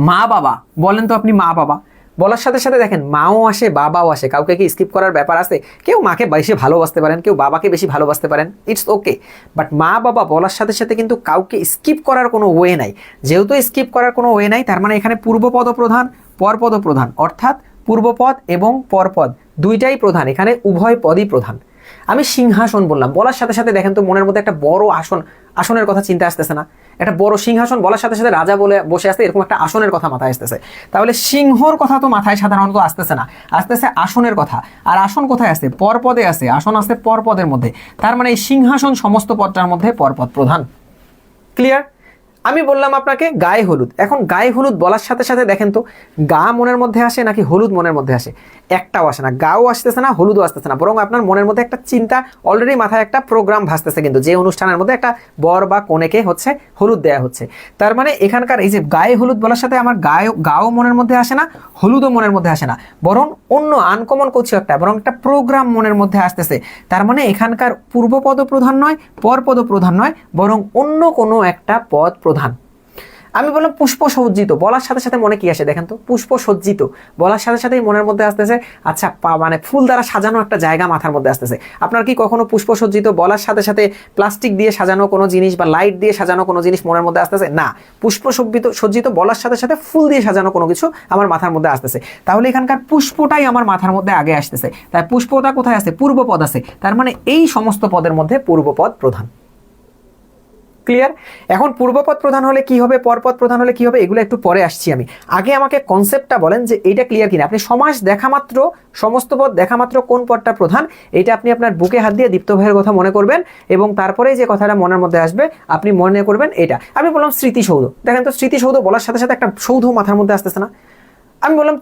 মা বাবা বলেন তো, আপনি মা বাবা বলার সাথে সাথে দেখেন মাও আসে বাবাও আসে। কাউকে কি স্কিপ করার ব্যাপার আছে? কেউ মাকে বেশি ভালোবাসতে পারেন, কেউ বাবাকে বেশি ভালোবাসতে পারেন, ইটস ওকে। বাট মা বাবা বলার সাথে সাথে কিন্তু কাউকে স্কিপ করার কোনো ওয়ে নাই। যেহেতু স্কিপ করার কোনো ওয়ে নাই, তার মানে এখানে পূর্বপদ প্রধান, পরপদ প্রধান, অর্থাৎ পূর্বপদ এবং পরপদ দুইটাই প্রধান, এখানে উভয় পদই প্রধান। আমি সিংহাসন বললাম, বলার সাথে সাথে দেখেন তো মনের মধ্যে একটা বড় আসনের কথা চিন্তা আসতেছে না? একটা বড় সিংহাসন বলার সাথে সাথে রাজা বলে বসে আসতে, এরকম একটা আসনের কথা মাথায় আসতেছে। তাহলে সিংহর কথা তো মাথায় সাধারণত আসতেছে না, আসতেছে আসনের কথা। আর আসন কোথায় আছে? পরপদে আছে, আসন আছে পরপদের মধ্যে। তার মানে এই সিংহাসন সমস্ত পদটার মধ্যে পরপদ প্রধান। ক্লিয়ার? আমি বললাম আপনাকে গায়ে হলুদ। এখন গায়ে হলুদ বলার সাথে সাথে দেখেন তো গা মনের মধ্যে আসে নাকি হলুদ মনের মধ্যে আসে? একটাও আসে না, গাও আসতেছে না, হলুদও আসতেছে না, বরং আপনার মনের মধ্যে একটা চিন্তা, অলরেডি মাথায় একটা প্রোগ্রাম ভাসতেছে, কিন্তু যে অনুষ্ঠানের মধ্যে একটা বর বা কনেকে হচ্ছে হলুদ দেয়া হচ্ছে। তার মানে এখানকার এই যে গায়ে হলুদ বলার সাথে আমার গাও মনের মধ্যে আসে না, হলুদও মনের মধ্যে আসে না, বরং অন্য আনকমন কিছু একটা, বরং একটা প্রোগ্রাম মনের মধ্যে আসতেছে। তার মানে এখানকার পূর্বপদ প্রধান নয়, পরপদ প্রধান নয়, বরং অন্য কোনো একটা পদ প্রধান। আমি বললাম পুষ্প সজ্জিত, বলার সাথে সাথে মনে কি আসে দেখেন তো? পুষ্প সজ্জিত বলার সাথে সাথেই মনের মধ্যে আসতেছে আচ্ছা মানে ফুল দ্বারা সাজানো একটা জায়গা মাথার মধ্যে আসতেছে। আপনার কি কখনো পুষ্প সজ্জিত বলার সাথে সাথে প্লাস্টিক দিয়ে সাজানো কোনো জিনিস বা লাইট দিয়ে সাজানো কোনো জিনিস মনের মধ্যে আসতেছে? না, পুষ্প সজ্জিত বলার সাথে সাথে ফুল দিয়ে সাজানো কোনো কিছু আমার মাথার মধ্যে আসতেছে। তাহলে এখানকার পুষ্পটাই আমার মাথার মধ্যে আগে আসতেছে। তাই পুষ্পটা কোথায় আছে? পূর্বপদ আছে। তার মানে এই সমস্ত পদের মধ্যে পূর্বপদ প্রধান। ক্লিয়ার? এখন পূর্বপদ প্রধান হলে কি হবে, পরপদ প্রধান হলে কি হবে, এগুলো একটু পরে আসছি আমি। আগে আমাকে কনসেপ্টটা বলেন যে এইটা ক্লিয়ার কিনা। আপনি সমাস দেখা মাত্র, সমস্ত পদ দেখা মাত্র কোন পদটা প্রধান, এটা আপনি আপনার বুকে হাত দিয়ে দীপ্ত ভাইয়ের কথা মনে করবেন, এবং তারপরে যে কথাটা মনের মধ্যে আসবে আপনি মনে করবেন এটা। আমি বললাম স্মৃতিসৌধ, দেখেন তো স্মৃতিসৌধ বলার সাথে সাথে একটা সৌধ মাথার মধ্যে আসতেছে না? আমি বললাম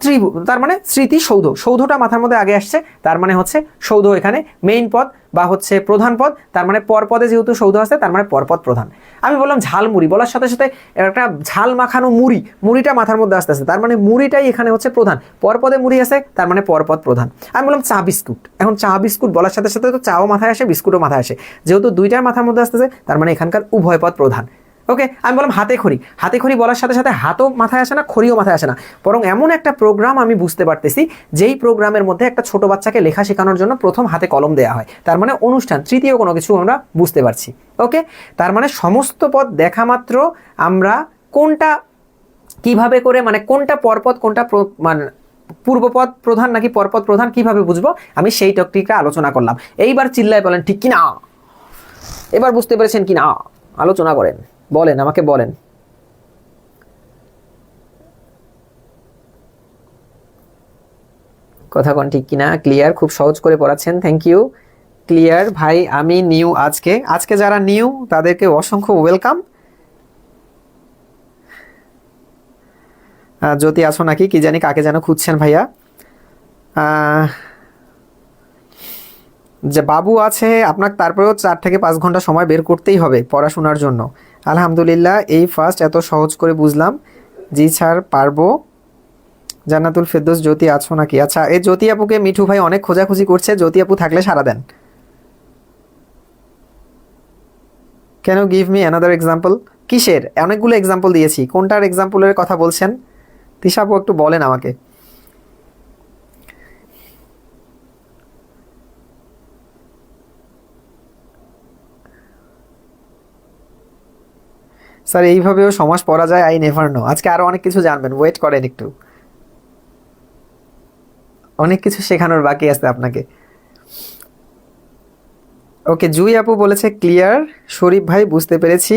তার মানে স্মৃতিসৌধ, সৌধটা মাথার মধ্যে আগে আসছে, তার মানে হচ্ছে সৌধ এখানে মেইন পদ বা হচ্ছে প্রধান পদ। তার মানে পরপদে যেহেতু সৌধ আছে, তার মানে পরপদ প্রধান। আমি বললাম ঝালমুড়ি, বলার সাথে সাথে একটা ঝাল মাখানো মুড়িটা মাথার মধ্যে আসতেছে, তার মানে মুড়িটাই এখানে হচ্ছে প্রধান। পরপদে মুড়ি আছে, তার মানে পরপদ প্রধান। আমি বললাম চা বিস্কুট, এখন চা বিস্কুট বলার সাথে সাথে তো চাও মাথায় আসে, বিস্কুটও মাথায় আসে, যেহেতু দুইটার মাথার মধ্যে আসতেছে, তার মানে এখানকার উভয় পদ প্রধান। ওকে, আমি বললাম হাতে খড়ি বলার সাথে সাথে হাতও মাথায় আসে না, খড়িও মাথায় আসে না, বরং এমন একটা প্রোগ্রাম আমি বুঝতে পারতেছি যেই প্রোগ্রামের মধ্যে একটা ছোট বাচ্চাকে লেখা শেখানোর জন্য প্রথম হাতে কলম দেওয়া হয়, তার মানে অনুষ্ঠান, তৃতীয় কোনো কিছু আমরা বুঝতে পারছি। ওকে, তার মানে সমস্ত পদ দেখা মাত্র আমরা কোনটা কিভাবে করে, মানে কোনটা পরপদ কোনটা মানে পূর্বপদ প্রধান নাকি পরপদ প্রধান কিভাবে বুঝবো, আমি সেই টপিকটা আলোচনা করলাম। এইবার চিল্লায় বলেন ঠিক কিনা, এবার বুঝতে পেরেছেন কিনা, আলোচনা করেন, বলেন, আমাকে বলেন। কথা কোন ঠিক কিনা? ক্লিয়ার, খুব সহজ করে পড়াচ্ছেন, থ্যাংক ইউ। ক্লিয়ার ভাই, আমি নিউ আজকে যারা নিউ তাদেরকে অসংখ্য ওয়েলকাম। জ্যোতি আছো নাকি কি জানি, কাকে যেন খুঁজছেন ভাইয়া। যে বাবু আছে আপনার, তারপরেও 4 থেকে 5 ঘন্টা সময় বের করতেই হবে পড়াশোনার জন্য। আলহামদুলিল্লাহ, এই ফার্স্ট এত সহজ করে বুঝলাম। জি স্যার পারবো। জান্নাতুল ফেরদৌস, জ্যোতি আছো নাকি? আচ্ছা, এই জ্যোতি আপুকে মিঠু ভাই অনেক খোঁজাখুঁজি করছে, জ্যোতি আপু থাকলে সারা দেন। Can you give me another example? কিসের? অনেকগুলো এক্সাম্পল দিয়েছি, কোনটার এক্সাম্পলের কথা বলছেন? তিশা আপু একটু বলেন আমাকে। স্যার এইভাবেও সমাস পড়া যায়? I never know. আজকে আরো অনেক কিছু জানবেন, ওয়েট করেন একটু, অনেক কিছু শেখানোর বাকি আছে আপনাকে। ওকে, জুই আপু বলেছে ক্লিয়ার। শরীফ ভাই বুঝতে পেরেছি।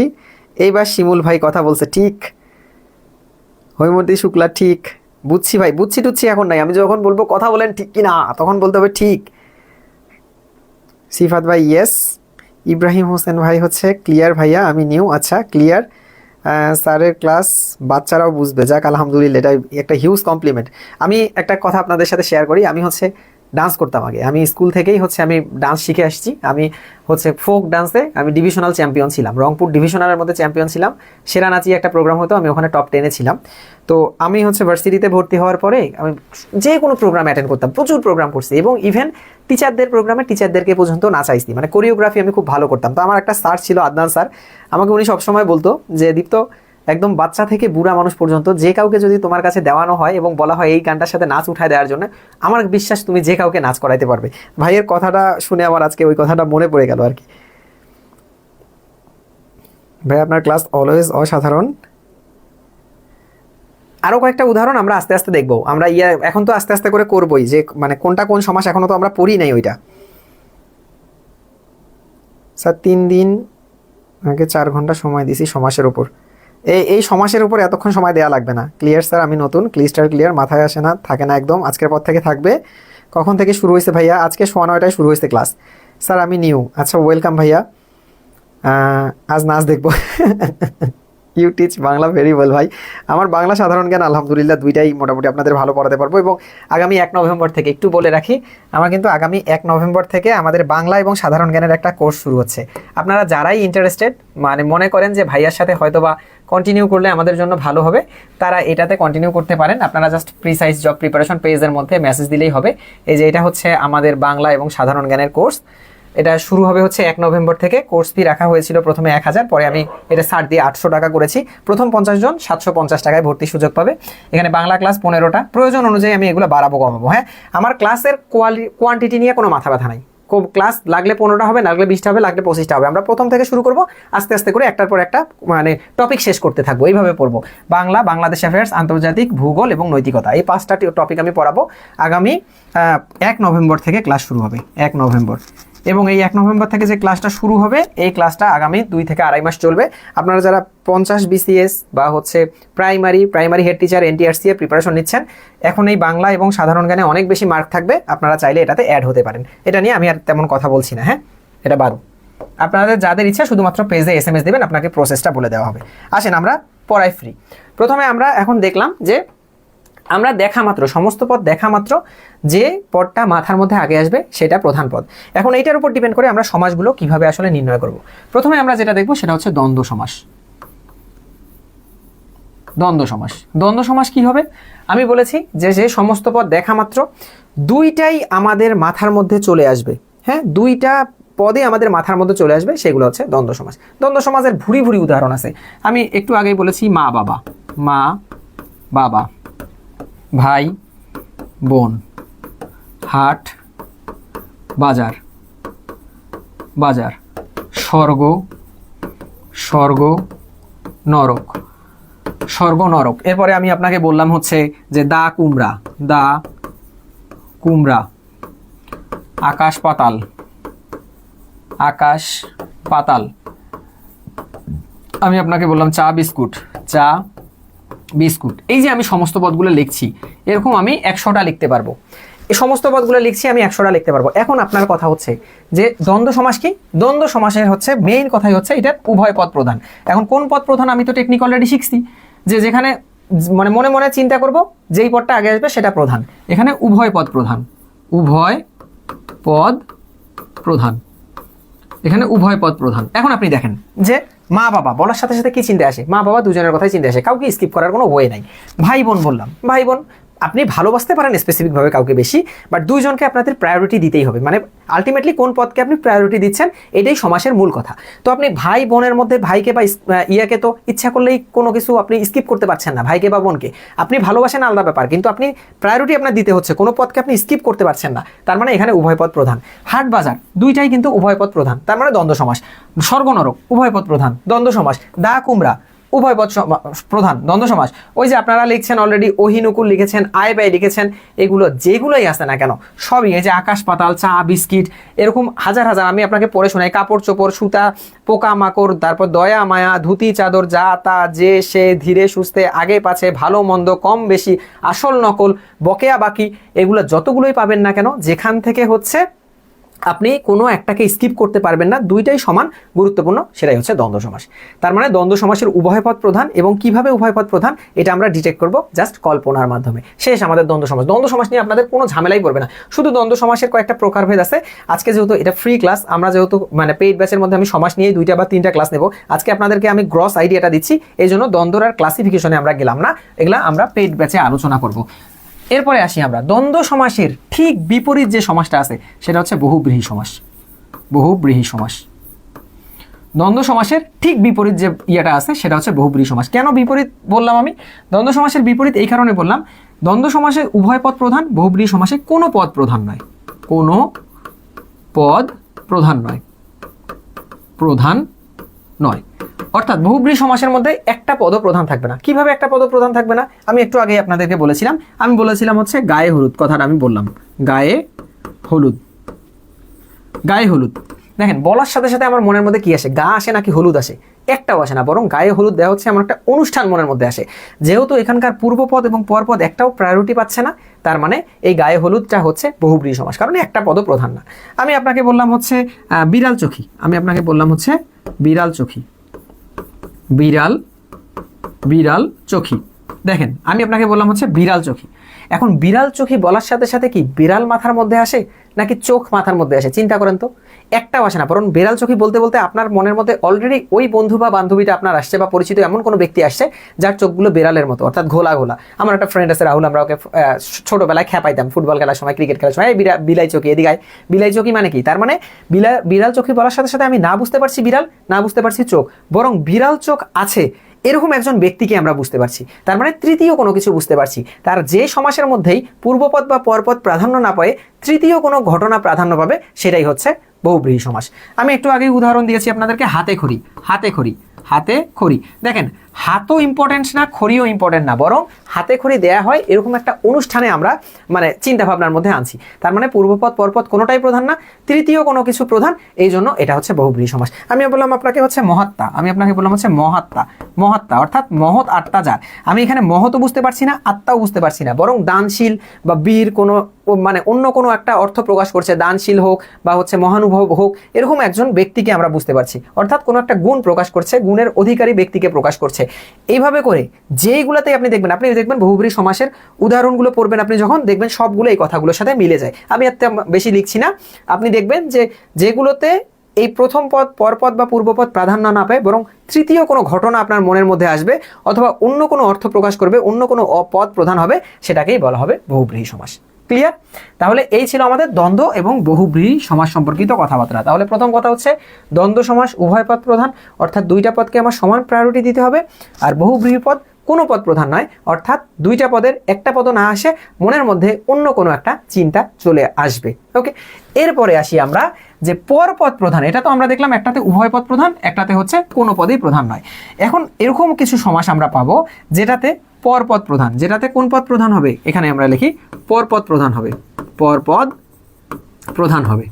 এইবার শিমুল ভাই কথা বলছে, ঠিক। হৈমন্তী শুক্লা, ঠিক। বুঝছি ভাই, বুঝছি টুচ্ছি এখন নাই, আমি যখন বলবো কথা বলেন ঠিক কি না, তখন বলতে হবে ঠিক। সিফাত ভাই ইয়েস। ইব্রাহিম হোসেন ভাই হচ্ছে ক্লিয়ার ভাইয়া, আমি নিউ। আচ্ছা ক্লিয়ার। স্যারের ক্লাস বাচ্চারাও বুঝবে, যাক আলহামদুলিল্লাহ, এটা একটা হিউজ কমপ্লিমেন্ট। আমি একটা কথা আপনাদের সাথে শেয়ার করি, আমি হচ্ছে ডান্স করতাম আগে, আমি স্কুল থেকেই হচ্ছে আমি ডান্স শিখে আসছি। আমি হচ্ছে ফোক ডান্সে আমি ডিভিশনাল চ্যাম্পিয়ন ছিলাম, রংপুর ডিভিশনালের মধ্যে চ্যাম্পিয়ন ছিলাম। সেরা নাচি একটা প্রোগ্রাম হতো, আমি ওখানে টপ 10-এ ছিলাম। তো আমি হচ্ছে ভার্সিটিতে ভর্তি হওয়ার পরে আমি যে কোনো প্রোগ্রাম অ্যাটেন্ড করতাম, প্রচুর প্রোগ্রাম করছি, এবং ইভেন টিচারদের প্রোগ্রামে টিচারদেরকে পর্যন্ত নাচাইছি, মানে কোরিওগ্রাফি আমি খুব ভালো করতাম। তো আমার একটা স্যার ছিল, আদনান স্যার, আমাকে উনি সবসময় বলতো যে দীপ্ত, একদম বাচ্চা থেকে বুড়া মানুষ পর্যন্ত যে কাউকে যদি তোমার কাছে দেওয়ানো হয় এবং বলা হয় এই গানটার সাথে নাচ উঠায় দেওয়ার জন্য, আমার বিশ্বাস তুমি যে কাউকে নাচ করাইতে পারবে। ভাইয়ের কথাটা শুনে আমার আজকে ওই কথাটা মনে পড়ে গেল আর কি। ভাই আপনার ক্লাস অলওয়েজ অসাধারণ। আরও কয়েকটা উদাহরণ আমরা আস্তে আস্তে দেখবো। আমরা এখন তো আস্তে আস্তে করে করবোই, যে মানে কোনটা কোন সমাস এখনো তো আমরা পড়ি নাই ওইটা। স্যার 3 দিন আগে 4 ঘন্টা সময় দিছি সমাসের উপর। এই সমাসের উপর এতক্ষণ সময় দেওয়া লাগবে না। ক্লিয়ার স্যার, আমি নতুন, ক্লিয়ার, মাথায় আসে না, থাকে না একদম, আজকের পর থেকে থাকবে। কখন থেকে শুরু হয়েছে ভাইয়া? আজকে 9:15টায় শুরু হয়েছে ক্লাস। স্যার আমি নিউ। আচ্ছা ওয়েলকাম ভাইয়া, আজ নাচ দেখবো। You teach Bangla very well ভাই। আমার বাংলা সাধারণ জ্ঞান আলহামদুলিল্লাহ দুইটাই মোটামুটি আপনাদের ভালো পড়াতে পারবো। এবং আগামী 1 নভেম্বর থেকে, একটু বলে রাখি, আমার কিন্তু আগামী 1 নভেম্বর থেকে আমাদের বাংলা এবং সাধারণ জ্ঞানের একটা কোর্স শুরু হচ্ছে। আপনারা যারাই ইন্টারেস্টেড, মানে মনে করেন যে ভাইয়ার সাথে হয়তো বা কন্টিনিউ করলে আমাদের জন্য ভালো হবে, তারা এটাতে কন্টিনিউ করতে পারেন। আপনারা জাস্ট প্রিসাইজ জব প্রিপারেশন পেজের মধ্যে মেসেজ দিলেই হবে। এই যে এটা হচ্ছে আমাদের বাংলা এবং সাধারণ জ্ঞানের কোর্স, এটা শুরু হবে হচ্ছে 1 নভেম্বর থেকে। কোর্স ফি রাখা হয়েছিল প্রথমে 1000, পরে আমি এটা ছাড় দিয়ে 800 টাকা করেছি। প্রথম 50 জন 750 টাকায় ভর্তির সুযোগ পাবে। এখানে বাংলা ক্লাস 15টা, প্রয়োজন অনুযায়ী আমি এগুলো বাড়াবো কমাবো। হ্যাঁ, আমার ক্লাসের কোয়ান্টিটি নিয়ে কোনো মাথা ব্যথা নাই। ক্লাস লাগলে 15টা হবে, লাগলে 20টা হবে, লাগলে 25টা হবে। আমরা প্রথম থেকে শুরু করব, আস্তে আস্তে করে একটার পর একটা মানে টপিক শেষ করতে থাকবো, এইভাবে পড়বো। বাংলা, বাংলাদেশ অ্যাফেয়ার্স, আন্তর্জাতিক, ভূগোল এবং নৈতিকতা, এই 5টা টপিক আমি পড়াবো। আগামী 1 নভেম্বর থেকে ক্লাস শুরু হবে, 1 নভেম্বর। এবং এই 1 নভেম্বর থেকে যে ক্লাসটা শুরু হবে, এই ক্লাসটা আগামী 2 থেকে 2.5 মাস চলবে। আপনারা যারা 50 BCS বা হচ্ছে প্রাইমারি হেড টিচার NTRC এর প্রিপারেশন নিচ্ছেন, এখন এই বাংলা এবং সাধারণ জ্ঞানে অনেক বেশি মার্ক থাকবে, আপনারা চাইলে এটাতে অ্যাড হতে পারেন। এটা নিয়ে আমি আর তেমন কথা বলছি না। হ্যাঁ, এটা বারো, আপনাদের যাদের ইচ্ছা শুধুমাত্র পেজে SMS দেবেন, আপনাকে প্রসেসটা বলে দেওয়া হবে। আসেন আমরা পড়াই ফ্রি। প্রথমে আমরা এখন দেখলাম যে আমরা দেখা মাত্র, সমস্ত পদ দেখা মাত্র যে পদটা মাথার মধ্যে আগে আসবে সেটা প্রধান পদ। এখন এইটার উপর ডিপেন্ড করে আমরা সমাসগুলো কিভাবে আসলে নির্ণয় করব। প্রথমে আমরা যেটা দেখব সেটা হচ্ছে দ্বন্দ্ব সমাস। দ্বন্দ্ব সমাস কি হবে? আমি বলেছি যে যে সমস্ত পদ দেখা মাত্র দুইটাই আমাদের মাথার মধ্যে চলে আসবে। হ্যাঁ, দুইটা পদে আমাদের মাথার মধ্যে চলে আসবে, সেগুলো হচ্ছে দ্বন্দ্ব সমাস। দ্বন্দ্ব সমাসের ভুরি ভুরি উদাহরণ আছে। আমি একটু আগেই বলেছি মা বাবা, ভাই বোন, হাট বাজার, স্বর্গ নরক, এরপরে আমি আপনাকে বললাম হচ্ছে যে দা কুমড়া, আকাশ পাতাল, আমি আপনাকে বললাম চা বিস্কুট। এই যে আমি সমস্ত পদগুলো লিখছি, এরকম আমি 100টা লিখতে পারবো। এই সমস্ত পদগুলো লিখছি, আমি 100টা লিখতে পারবো। এখন আপনার কথা হচ্ছে যে দ্বন্দ্ব সমাস কি? দ্বন্দ্ব সমাসের হচ্ছে মেইন কথাই হচ্ছে এটার উভয় পদ প্রধান। এখন কোন পদ প্রধান আমি তো টেকনিক অলরেডি শিখছি, যে যেখানে মানে মনে মনে চিন্তা করব যেই পদটা আগে আসবে সেটা প্রধান। এখানে উভয় পদ প্রধান, এখানে উভয় পদ প্রধান। এখন আপনি দেখেন যে মা বাবা বলার সাথে সাথে কি চিন্তা আসে? মা বাবা দুজনের কথাই চিন্তা আসে, কাউকে স্কিপ করার কোনো ওয়ে নাই। ভাই বোন বললাম, ভাই বোন আপনি ভালোবাসতে পারেন স্পেসিফিকভাবে কাউকে বেশি, বাট দুইজনকে আপনাদের প্রায়োরিটি দিতেই হবে। মানে আলটিমেটলি কোন পদকে আপনি প্রায়োরিটি দিচ্ছেন, এটাই সমাসের মূল কথা। তো আপনি ভাই বোনের মধ্যে ভাইকে বা ইয়াকে তো ইচ্ছা করলেই কোনো কিছু আপনি স্কিপ করতে পারছেন না, ভাইকে বা বোনকে। আপনি ভালোবাসেন আলাদা ব্যাপার, কিন্তু আপনি প্রায়োরিটি আপনার দিতে হচ্ছে, কোনো পদকে আপনি স্কিপ করতে পারছেন না। তার মানে এখানে উভয় পদ প্রধান। হাট বাজার দুইটাই কিন্তু উভয় পদ প্রধান, তার মানে দ্বন্দ্ব সমাস। স্বর্গ নরক উভয় পদ প্রধান, দ্বন্দ্ব সমাস। দা কুমড়া উভয় পদ প্রধান, দ্বন্দ্ব সমাস। ওই যে আপনারা লিখছেন অলরেডি অহিনুকুল লিখেছেন, আয় ব্যয় লিখেছেন, এগুলো যেগুলোই আসে না কেন সবই, এই যে আকাশ পাতাল, চা বিস্কিট, এরকম হাজার হাজার আমি আপনাকে পড়ে শোনাই। কাপড় চোপড়, সুতা, পোকা মাকড়, তারপর দয়া মায়া, ধুতি চাদর, যা তা, যে সে, ধীরে সুস্থে, আগে পাছে, ভালো মন্দ, কম বেশি, আসল নকল, বকেয়া বাকি, এগুলো যতগুলোই পাবেন না কেন, যেখান থেকে হচ্ছে আপনি কোনো একটাকে স্কিপ করতে পারবেন না, দুইটাই সমান গুরুত্বপূর্ণ, সেটাই হচ্ছে দ্বন্দ্ব সমাস। তার মানে দ্বন্দ্ব সমাসের উভয় পদ প্রধান, এবং কিভাবে উভয় পদ প্রধান এটা আমরা ডিটেক্ট করব জাস্ট কল্পনার মাধ্যমে। শেষ আমাদের দ্বন্দ্ব সমাস। দ্বন্দ্ব সমাস নিয়ে আপনাদের কোনো ঝামেলাই পড়বে না, শুধু দ্বন্দ্ব সমাসের কয়েকটা প্রকারভেদ আছে। আজকে যেহেতু এটা ফ্রি ক্লাস, আমরা যেহেতু মানে পেইড ব্যাচের মধ্যে আমি সমাস নিয়ে 2টা বা 3টা ক্লাস নেব, আজকে আপনাদেরকে আমি গ্রস আইডিয়াটা দিচ্ছি, এই জন্য দ্বন্দ্বর আর ক্লাসিফিকেশনে আমরা গেলাম না, এগুলা আমরা পেইড ব্যাচে আলোচনা করব। এরপরে আসি আমরা দ্বন্দ্ব সমাসের ঠিক বিপরীত যে সমাসটা আছে সেটা হচ্ছে বহুব্রীহি সমাস। বহুব্রীহি সমাস, দ্বন্দ্ব সমাসের ঠিক বিপরীত যে ইয়েটা আছে সেটা হচ্ছে বহুব্রীহি সমাস। কেন বিপরীত বললাম আমি? দ্বন্দ্ব সমাসের বিপরীত এই কারণে বললাম, দ্বন্দ্ব সমাসে উভয় পদ প্রধান, বহুব্রীহি সমাসে কোনো পদ প্রধান নয়, কোনো পদ প্রধান নয়, প্রধান নয়। অর্থাৎ বহুব্রীহি সমাসের মধ্যে একটা পদও প্রধান থাকবে না। কিভাবে একটা পদও প্রধান থাকবে না? আমি একটু আগে আপনাদেরকে বলেছিলাম, আমি বলেছিলাম হচ্ছে গায়ে হলুদ, কথাটা আমি বললাম গায়ে হলুদ, গায়ে হলুদ। দেখেন বলার সাথে সাথে আমার মনের মধ্যে কি আসে? গা আসে নাকি হলুদ আসে? একটাও আসে না, বরং গায়ে হলুদ দেওয়া হচ্ছে এমন একটা অনুষ্ঠান মনের মধ্যে আসে। যেহেতু এখানকার পূর্বপদ এবং পরপদ একটাও প্রায়োরিটি পাচ্ছে না, তার মানে এই গায়ে হলুদটা হচ্ছে বহুব্রীহি সমাস, কারণ একটা পদও প্রধান না। আমি আপনাকে বললাম হচ্ছে বিড়াল চোখী, আমি আপনাকে বললাম হচ্ছে বিড়াল চোখী, বিড়াল, বিড়াল চোখী। দেখেন আমি আপনাকে বললাম হচ্ছে বিড়াল চোখী। এখন বিড়াল চোখী বলার সাথে সাথে কি বিড়াল মাথার মধ্যে আসে নাকি চোখ মাথার মধ্যে আসে? চিন্তা করেন তো, একটাও আসে না। বরং বিড়াল চোখী বলতে বলতে আপনার মনের মধ্যে অলরেডি ওই বন্ধু বা বান্ধবীটা আপনার আসছে, বা পরিচিত এমন কোনো ব্যক্তি আসছে যার চোখগুলো বিড়ালের মতো, অর্থাৎ ঘোলা ঘোলা। আমার একটা ফ্রেন্ড আছে রাহুল, আমরা ওকে ছোটবেলায় খেপাইতাম ফুটবল খেলার সময়, ক্রিকেট খেলার সময়, বিলাই চোখী, এদিকে বিলাই চোখী মানে কি? তার মানে বিড়াল চোখী বলার সাথে সাথে আমি না বুঝতে পারছি বিড়াল, না বুঝতে পারছি চোখ, বরং বিড়াল চোখ আছে এরকম একজন ব্যক্তিকে আমরা বুঝতে পারছি। তার মানে তৃতীয় কোনো কিছু বুঝতে পারছি। তার যে সমাসের মধ্যেই পূর্বপদ বা পরপদ প্রাধান্য না পায়, তৃতীয় কোনো ঘটনা প্রাধান্য পাবে, সেটাই হচ্ছে বহুব্রীহি সমাস। আমি একটু আগে উদাহরণ দিয়েছি আপনাদেরকে, হাতে খড়ি, হাতে খড়ি, হাতে খড়ি। দেখেন হাতও ইম্পর্টেন্ট না, খড়িও ইম্পর্টেন্ট না, বরং হাতে খড়ি দেয়া হয় এরকম একটা অনুষ্ঠানে আমরা মানে চিন্তা ভাবনার মধ্যে আনছি। তার মানে পূর্বপদ পরপদ কোনোটাই প্রধান না, তৃতীয় কোনো কিছু প্রধান, এই জন্য এটা হচ্ছে বহুব্রীহি সমাস। আমি বললাম আপনাকে হচ্ছে মহাত্মা, আমি আপনাকে বললাম হচ্ছে মহাত্মা, মহাত্মা অর্থাৎ মহৎ আত্মা যার। আমি এখানে মহৎও বুঝতে পারছি না, আত্মাও বুঝতে পারছি না, বরং দানশীল বা বীর কোনো মানে অন্য কোনো একটা অর্থ প্রকাশ করছে, দানশীল হোক বা হচ্ছে মহানুভব হোক, এরকম একজন ব্যক্তিকে আমরা বুঝতে পারছি। অর্থাৎ কোনো একটা গুণ প্রকাশ করছে, গুণের অধিকারী ব্যক্তিকে প্রকাশ করছে। এইভাবে করে যেইগুলোতেই আপনি দেখবেন বহুব্রীহি সমাসের উদাহরণগুলো পড়বেন, আপনি যখন দেখবেন সবগুলো এই কথাগুলোর সাথে মিলে যায়। আমি এত বেশি লিখছি না, আপনি দেখবেন যে যেগুলোতে এই প্রথম পদ পরপদ বা পূর্বপদ প্রাধান্য না পায়, বরং তৃতীয় কোনো ঘটনা আপনার মনের মধ্যে আসবে, অথবা অন্য কোনো অর্থ প্রকাশ করবে, অন্য কোনো পদ প্রধান হবে, সেটাকেই বলা হবে বহুব্রীহি সমাস। ক্লিয়ার? তাহলে এই ছিল আমাদের দ্বন্দ্ব এবং বহুব্রীহি সমাস সম্পর্কিত কথাবার্তা। তাহলে প্রথম কথা হচ্ছে দ্বন্দ্ব সমাস উভয় পদ প্রধান, অর্থাৎ দুইটা পদকে আমার সমান প্রায়োরিটি দিতে হবে। আর বহুব্রীহি পদ কোনো পদ প্রধান নয়, অর্থাৎ দুইটা পদের একটা পদও না আসে, মনের মধ্যে অন্য কোনো একটা চিন্তা চলে আসবে। ওকে, এরপরে আসি আমরা যে পরপদ প্রধান। এটা তো আমরা দেখলাম একটাতে উভয় পদ প্রধান, একটাতে হচ্ছে কোনো পদই প্রধান নয়। এখন এরকম কিছু সমাস আমরা পাবো যেটাতে পরপদ প্রধান, যেটাতে কোন পদ প্রধান হবে? এখানে আমরা লিখি পরপদ প্রধান হবে, পরপদ প্রধান হবে,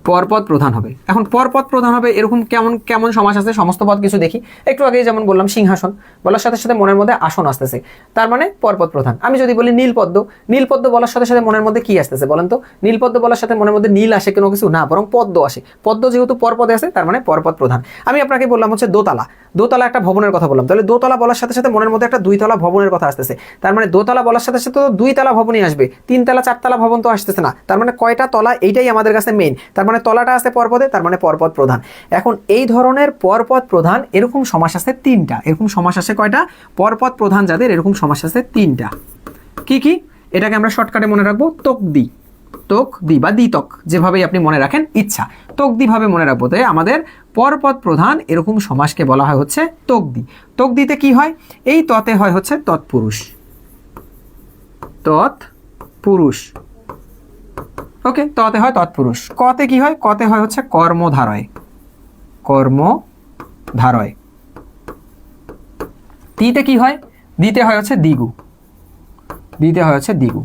পরপদ প্রধান হবে। এখন পরপদ প্রধান হবে এরকম কেমন কেমন সমাস আছে? সমস্ত পদ কিছু দেখি। একটু আগে যেমন বললাম সিংহাসন, বলার সাথে সাথে মনের মধ্যে আসন আসতেছে, তার মানে পরপদ প্রধান। আমি যদি বলি নীলপদ্ম, নীলপদ্ম বলার সাথে সাথে মনের মধ্যে কি আসতেছে বলেন তো? নীলপদ্ম বলার সাথে মনের মধ্যে নীল আসে কোনো কিছু না, বরং পদ্ম আসে। পদ্ম যেহেতু পরপদে আছে, তার মানে পরপদ প্রধান। আমি আপনাকে বললাম হচ্ছে দোতলা, দোতলা একটা ভবনের কথা বললাম, তাহলে দোতলা বলার সাথে সাথে মনের মধ্যে একটা দুইতলা ভবনের কথা আসতেছে, তার মানে দোতলা বলার সাথে সাথে তো দুইতলা ভবনই আসবে, তিনতলা চারতলা ভবন তো আসতেছে না, তার মানে কয়টা তলা, এইটাই আমাদের কাছে মেইন। তার মানে তলাটা আছে পরপদে, তার মানে পরপদ প্রধান। এখন এই ধরনের পরপদ প্রধান এরকম সমাস আছে তিনটা। এরকম সমাস আছে কয়টা? পরপদ প্রধান যাদের, এরকম সমাস আছে তিনটা। কি কি? এটাকে আমরা শর্টকাটে মনে রাখবো তকদি, তকদি বা দ্বিতক, যেভাবেই আপনি মনে রাখেন ইচ্ছা, তকদি ভাবে মনে রাখবো। তাই আমাদের পরপদ প্রধান এরকম সমাসকে বলা হয় হচ্ছে তকদি। তকদিতে কি হয়? এই ততে হয় হচ্ছে তৎপুরুষ, তৎপুরুষ। ওকে, ততে হয় তৎপুরুষ। কতে কি হয়? কতে হয় হচ্ছে কর্মধারয়, কর্মধারয়। দিতে কি হয়? দিতে হয় হচ্ছে দ্বিগু, দিতে হয় হচ্ছে দ্বিগু।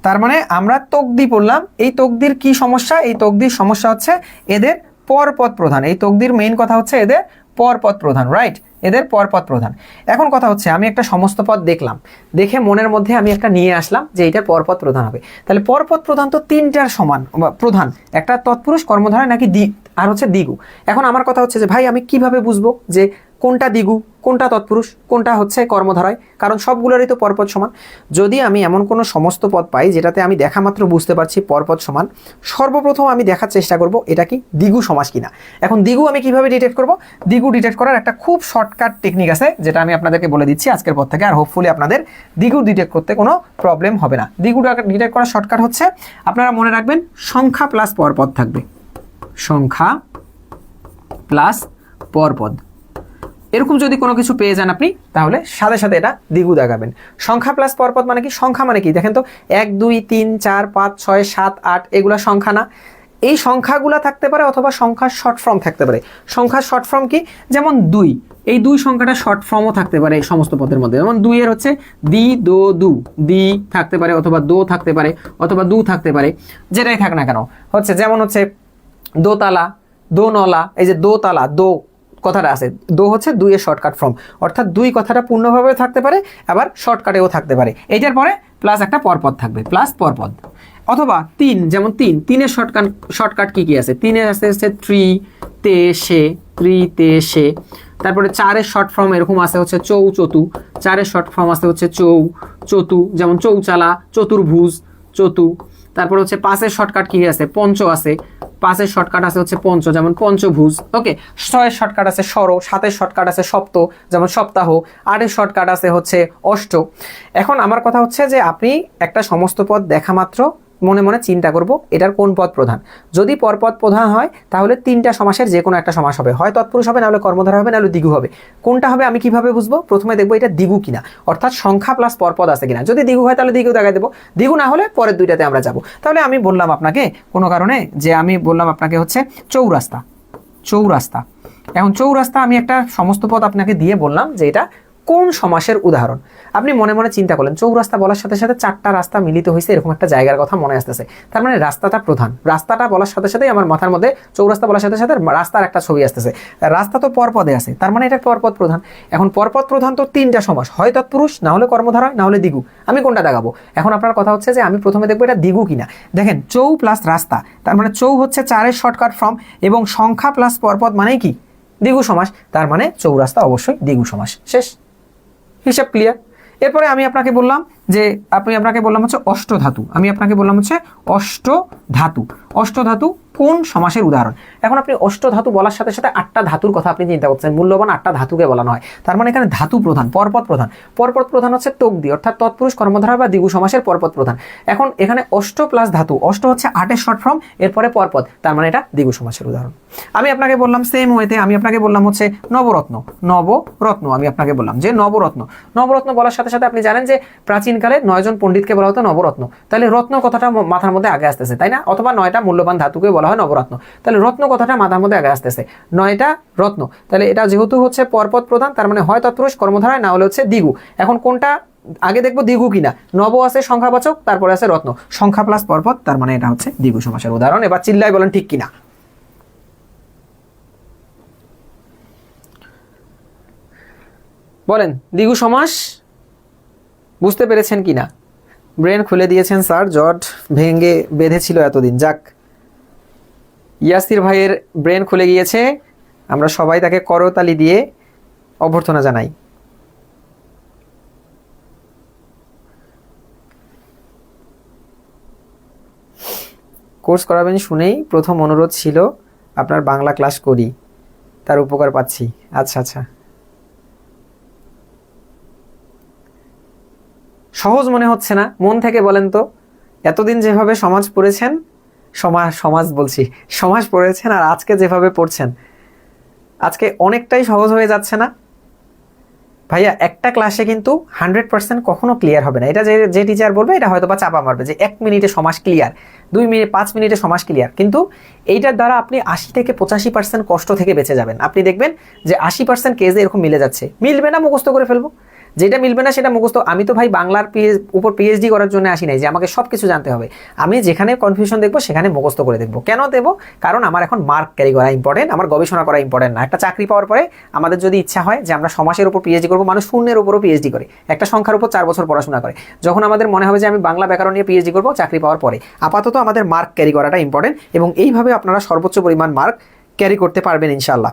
তার মানে আমরা তকদি পড়লাম। এই তকদির কি সমস্যা? এই তকদির সমস্যা হচ্ছে এদের পরপদ প্রধান। এই তকদির মেইন কথা হচ্ছে এদের পরপদ প্রধান, রাইট, এদের পরপদ প্রধান। এখন কথা হচ্ছে আমি একটা সমস্ত পদ দেখলাম, দেখে মনের মধ্যে আমি একটা নিয়ে আসলাম যে এটা পরপদ প্রধান হবে। তাহলে পরপদ প্রধান তো তিনটার সমান প্রধান, একটা তৎপুরুষ, কর্মধারয় নাকি আর হচ্ছে দ্বিগু। এখন আমার কথা হচ্ছে যে ভাই আমি কিভাবে বুঝবো যে কোনটা দ্বিগু, কোনটা তৎপুরুষ, কোনটা হচ্ছে কর্মধারয়, কারণ সবগুলোরই তো পরপদ সমান। যদি আমি এমন কোনো সমস্ত পদ পাই যেটাতে আমি দেখা মাত্র বুঝতে পারছি পরপদ সমান, সর্বপ্রথম আমি দেখার চেষ্টা করব এটা কি দ্বিগু সমাস কিনা। এখন দ্বিগু আমি কিভাবে ডিটেক্ট করব? দ্বিগু ডিটেক্ট করার একটা খুব শর্টকাট টেকনিক আছে যেটা আমি আপনাদেরকে বলে দিচ্ছি আজকের পর থেকে, আর হোপফুলি আপনাদের দ্বিগু ডিটেক্ট করতে কোনো প্রবলেম হবে না। দ্বিগু ডিটেক্ট করার শর্টকাট হচ্ছে আপনারা মনে রাখবেন সংখ্যা প্লাস পরপদ থাকবে, সংখ্যা প্লাস পরপদ। এরকম যদি কোনো কিছু পেয়ে যান আপনি তাহলে সাথে সাথে এটা দ্বিগু দেখাবেন। সংখ্যা প্লাস পরপদ মানে কি? সংখ্যা মানে কি দেখেন তো, 1 2 3 4 5 6 7 8 এগুলা সংখ্যা না? এই সংখ্যাগুলা থাকতে পারে অথবা সংখ্যার শর্ট ফর্ম থাকতে পারে। সংখ্যার শর্ট ফর্ম কি? যেমন 2, এই 2 সংখ্যাটা শর্ট ফর্মও থাকতে পারে এই সমস্ত পদের মধ্যে। যেমন 2 এর হচ্ছে দি দো দু, দি থাকতে পারে অথবা দো থাকতে পারে অথবা দু থাকতে পারে, যেটাই থাক না কেন হচ্ছে। যেমন হচ্ছে দোতলা, দোনলা, এই যে দোতলা, দো কথাটা আছে, দো হচ্ছে 2 এর শর্টকাট ফর্ম, অর্থাৎ 2 কথাটা পূর্ণভাবে থাকতে পারে আবার শর্টকাটেও থাকতে পারে। এইটার পরে প্লাস একটা পরপদ থাকবে, প্লাস পরপদ। অথবা 3, যেমন 3 এর শর্টকাট কি কি আছে? 3 এর আছে হচ্ছে ত্রি তে সে, ত্রি তে সে। তারপরে 4 এর শর্ট ফর্ম এরকম আছে হচ্ছে চৌ চতু, 4 এর শর্ট ফর্ম আছে হচ্ছে চৌ চতু, যেমন চৌচালা, চতুর্ভুজ, চতু। তারপর হচ্ছে 5 এর শর্টকাট কি আছে? পঞ্চ আছে, 5 এর শর্টকাট আছে হচ্ছে পঞ্চ, যেমন পঞ্চভুজ। ওকে, 6 এর শর্টকাট আছে ষড়, 7 এর শর্টকাট আছে সপ্ত, যেমন সপ্তাহ, 8 এর শর্টকাট আছে হচ্ছে অষ্ট। এখন আমার কথা হচ্ছে যে আপনি একটা সমস্ত পদ দেখা মাত্র মনে মনে চিন্তা করব এটার কোন পদ প্রধান। যদি পরপদ প্রধান হয় তাহলে 3টা সমাসের যে কোনো একটা সমাস হবে, হয় তৎপুরুষ হবে, নাহলে কর্মধারয় হবে, নাহলে দ্বিগু হবে। কোনটা হবে আমি কিভাবে বুঝবো? প্রথমে দেখবো এটা দ্বিগু কিনা, অর্থাৎ সংখ্যা প্লাস পরপদ আছে কিনা। যদি দ্বিগু হয় তাহলে দ্বিগু দেখাই দেবো, দ্বিগু না হলে পরের দুইটাতে আমরা যাব। তাহলে আমি বললাম আপনাকে কোনো কারণে যে আমি বললাম আপনাকে হচ্ছে চৌরাস্তা, চৌরাস্তা। এখন চৌরাস্তা আমি একটা সমস্ত পদ আপনাকে দিয়ে বললাম যে এটা কোন সমাসের উদাহরণ। আপনি মনে মনে চিন্তা করলেন, চৌরাস্তা বলার সাথে সাথে 4টা রাস্তা মিলিত হয়েছে এরকম একটা জায়গার কথা মনে আসতেছে, তার মানে রাস্তাটা প্রধান। রাস্তাটা বলার সাথে সাথেই আমার মাথার মধ্যে চৌরাস্তা বলার সাথে সাথে রাস্তার একটা ছবি আসতেছে। রাস্তা তো পরপদে আছে, তার মানে এটা পরপদ প্রধান। এখন পরপদ প্রধান তো 3টা সমাস, হয় তৎপুরুষ, না হলে কর্মধারয়, না হলে দ্বিগু। আমি কোনটা দেখাবো? এখন আপনার কথা হচ্ছে যে আমি প্রথমে দেখবো এটা দ্বিগু কিনা। দেখেন চৌ প্লাস রাস্তা, তার মানে চৌ হচ্ছে 4 এর শর্টকাট ফর্ম, এবং সংখ্যা প্লাস পরপদ মানে কি? দ্বিগু সমাস, তার মানে চৌরাস্তা অবশ্যই দ্বিগু সমাস। শেষ, হিসাব ক্লিয়ার। এরপরে আমি আপনাকে বললাম যে আপনাকে বললাম হচ্ছে অষ্টধাতু, আমি আপনাকে বললাম হচ্ছে অষ্টধাতু। অষ্টধাতু কোন সমাসের উদাহরণ? এখন আপনি অষ্টধাতু বলার সাথে সাথে 8টা ধাতুর কথা আপনি চিন্তা করছেন, মূল্যবান 8টা ধাতুকে বলানো হয়, তার মানে এখানে ধাতু প্রধান, পরপদ প্রধান। পরপদ প্রধান হচ্ছে তকদি, অর্থাৎ তৎপুরুষ, কর্মধারয় বা দ্বিগু সমাসের পরপদ প্রধান। এখন এখানে অষ্ট প্লাস ধাতু, অষ্ট হচ্ছে 8 এর শর্ট ফর্ম, এরপরে পরপদ, তার মানে এটা দ্বিগু সমাসের উদাহরণ। আমি আপনাকে বললাম সেম ওয়েতে, আমি আপনাকে বললাম হচ্ছে নবরত্ন, নবরত্ন। আমি আপনাকে বললাম যে নবরত্ন, নবরত্ন বলার সাথে সাথে আপনি জানেন যে প্রাচীনকালে 9 জন পণ্ডিতকে বলা হতো নবরত্ন, তাহলে রত্ন কথাটা মাথার মধ্যে আগে আসতেছে, তাই না? অথবা 9টা মূল্যবান ধাতুকে বলা হয় নবরত্ন, তাহলে রত্ন কথাটা মাথার মধ্যে আগে আসতেছে, 9টা রত্ন। তাহলে এটা যেহেতু হচ্ছে পরপদ প্রধান, তার মানে হয় তৎপুরুষ, কর্মধারয়, না হলে হচ্ছে দ্বিগু। এখন কোনটা আগে দেখবো? দ্বিগু কিনা। নব আছে সংখ্যাবাচক, তারপরে আছে রত্ন, সংখ্যা প্লাস পরপদ, তার মানে এটা হচ্ছে দ্বিগু সমাসের উদাহরণ। এবার চিল্লাই বলেন ঠিক কিনা। বলেন দ্বিগু সমাস বুঝতে পেরেছেন কিনা? ব্রেন খুলে দিয়েছেন স্যার, জট ভেঙে বেঁধেছিল এতদিন। যাক, ইয়াসির ভাইয়ের ব্রেন খুলে গিয়েছে, আমরা সবাই তাকে করতালি দিয়ে অভ্যর্থনা জানাই। কোর্স করাবেন শুনেই প্রথম অনুরোধ ছিল আপনার বাংলা ক্লাস করি, তার উপকার পাচ্ছি। আচ্ছা আচ্ছা, সহজ মনে হচ্ছে না? মন থেকে বলেন তো, এতদিন যেভাবে সমাজ পড়েছেন, সমাজ পড়েছেন, আর আজকে যেভাবে পড়ছেন, আজকে অনেকটাই সহজ হয়ে যাচ্ছে না? ভাইয়া একটা ক্লাসে কিন্তু 100% কখনো ক্লিয়ার হবে না। এটা যে টিচার বলবে এটা হয়তো বা চাপা মারবে যে 1 মিনিটে সমাজ ক্লিয়ার, 2 মিনিট 5 মিনিটে সমাজ ক্লিয়ার, কিন্তু এইটার দ্বারা আপনি 80 থেকে 85% কষ্ট থেকে বেঁচে যাবেন। আপনি দেখবেন যে 80% কেসে এরকম মিলে যাচ্ছে। মিলবে না মুখস্থ করে ফেলবো, যেটা মিলবে না সেটা মুখস্থ। আমি তো ভাই বাংলার উপর পিএইচডি করার জন্য আসি নাই যে আমাকে সব কিছু জানতে হবে। আমি যেখানে কনফিউশন দেখবো সেখানে মুখস্থ করে দেখবো। কেন দেবো? কারণ আমার এখন মার্ক ক্যারি করা ইম্পর্টেন্ট, আমার গবেষণা করা ইম্পর্টেন্ট না। একটা চাকরি পাওয়ার পরে আমাদের যদি ইচ্ছা হয় যে আমরা সমাসের উপর পিএইচডি করবো, মানুষ শূন্যের উপরও পিএইচডি করে, একটা সংখ্যার উপর 4 বছর পড়াশোনা করে। যখন আমাদের মনে হবে যে আমি বাংলা ব্যাকরণ নিয়ে পিএইচডি করবো চাকরি পাওয়ার পরে, আপাতত আমাদের মার্ক ক্যারি করাটা ইম্পর্টেন্ট, এবং এইভাবে আপনারা সর্বোচ্চ পরিমাণ মার্ক ক্যারি করতে পারবেন ইনশাল্লাহ।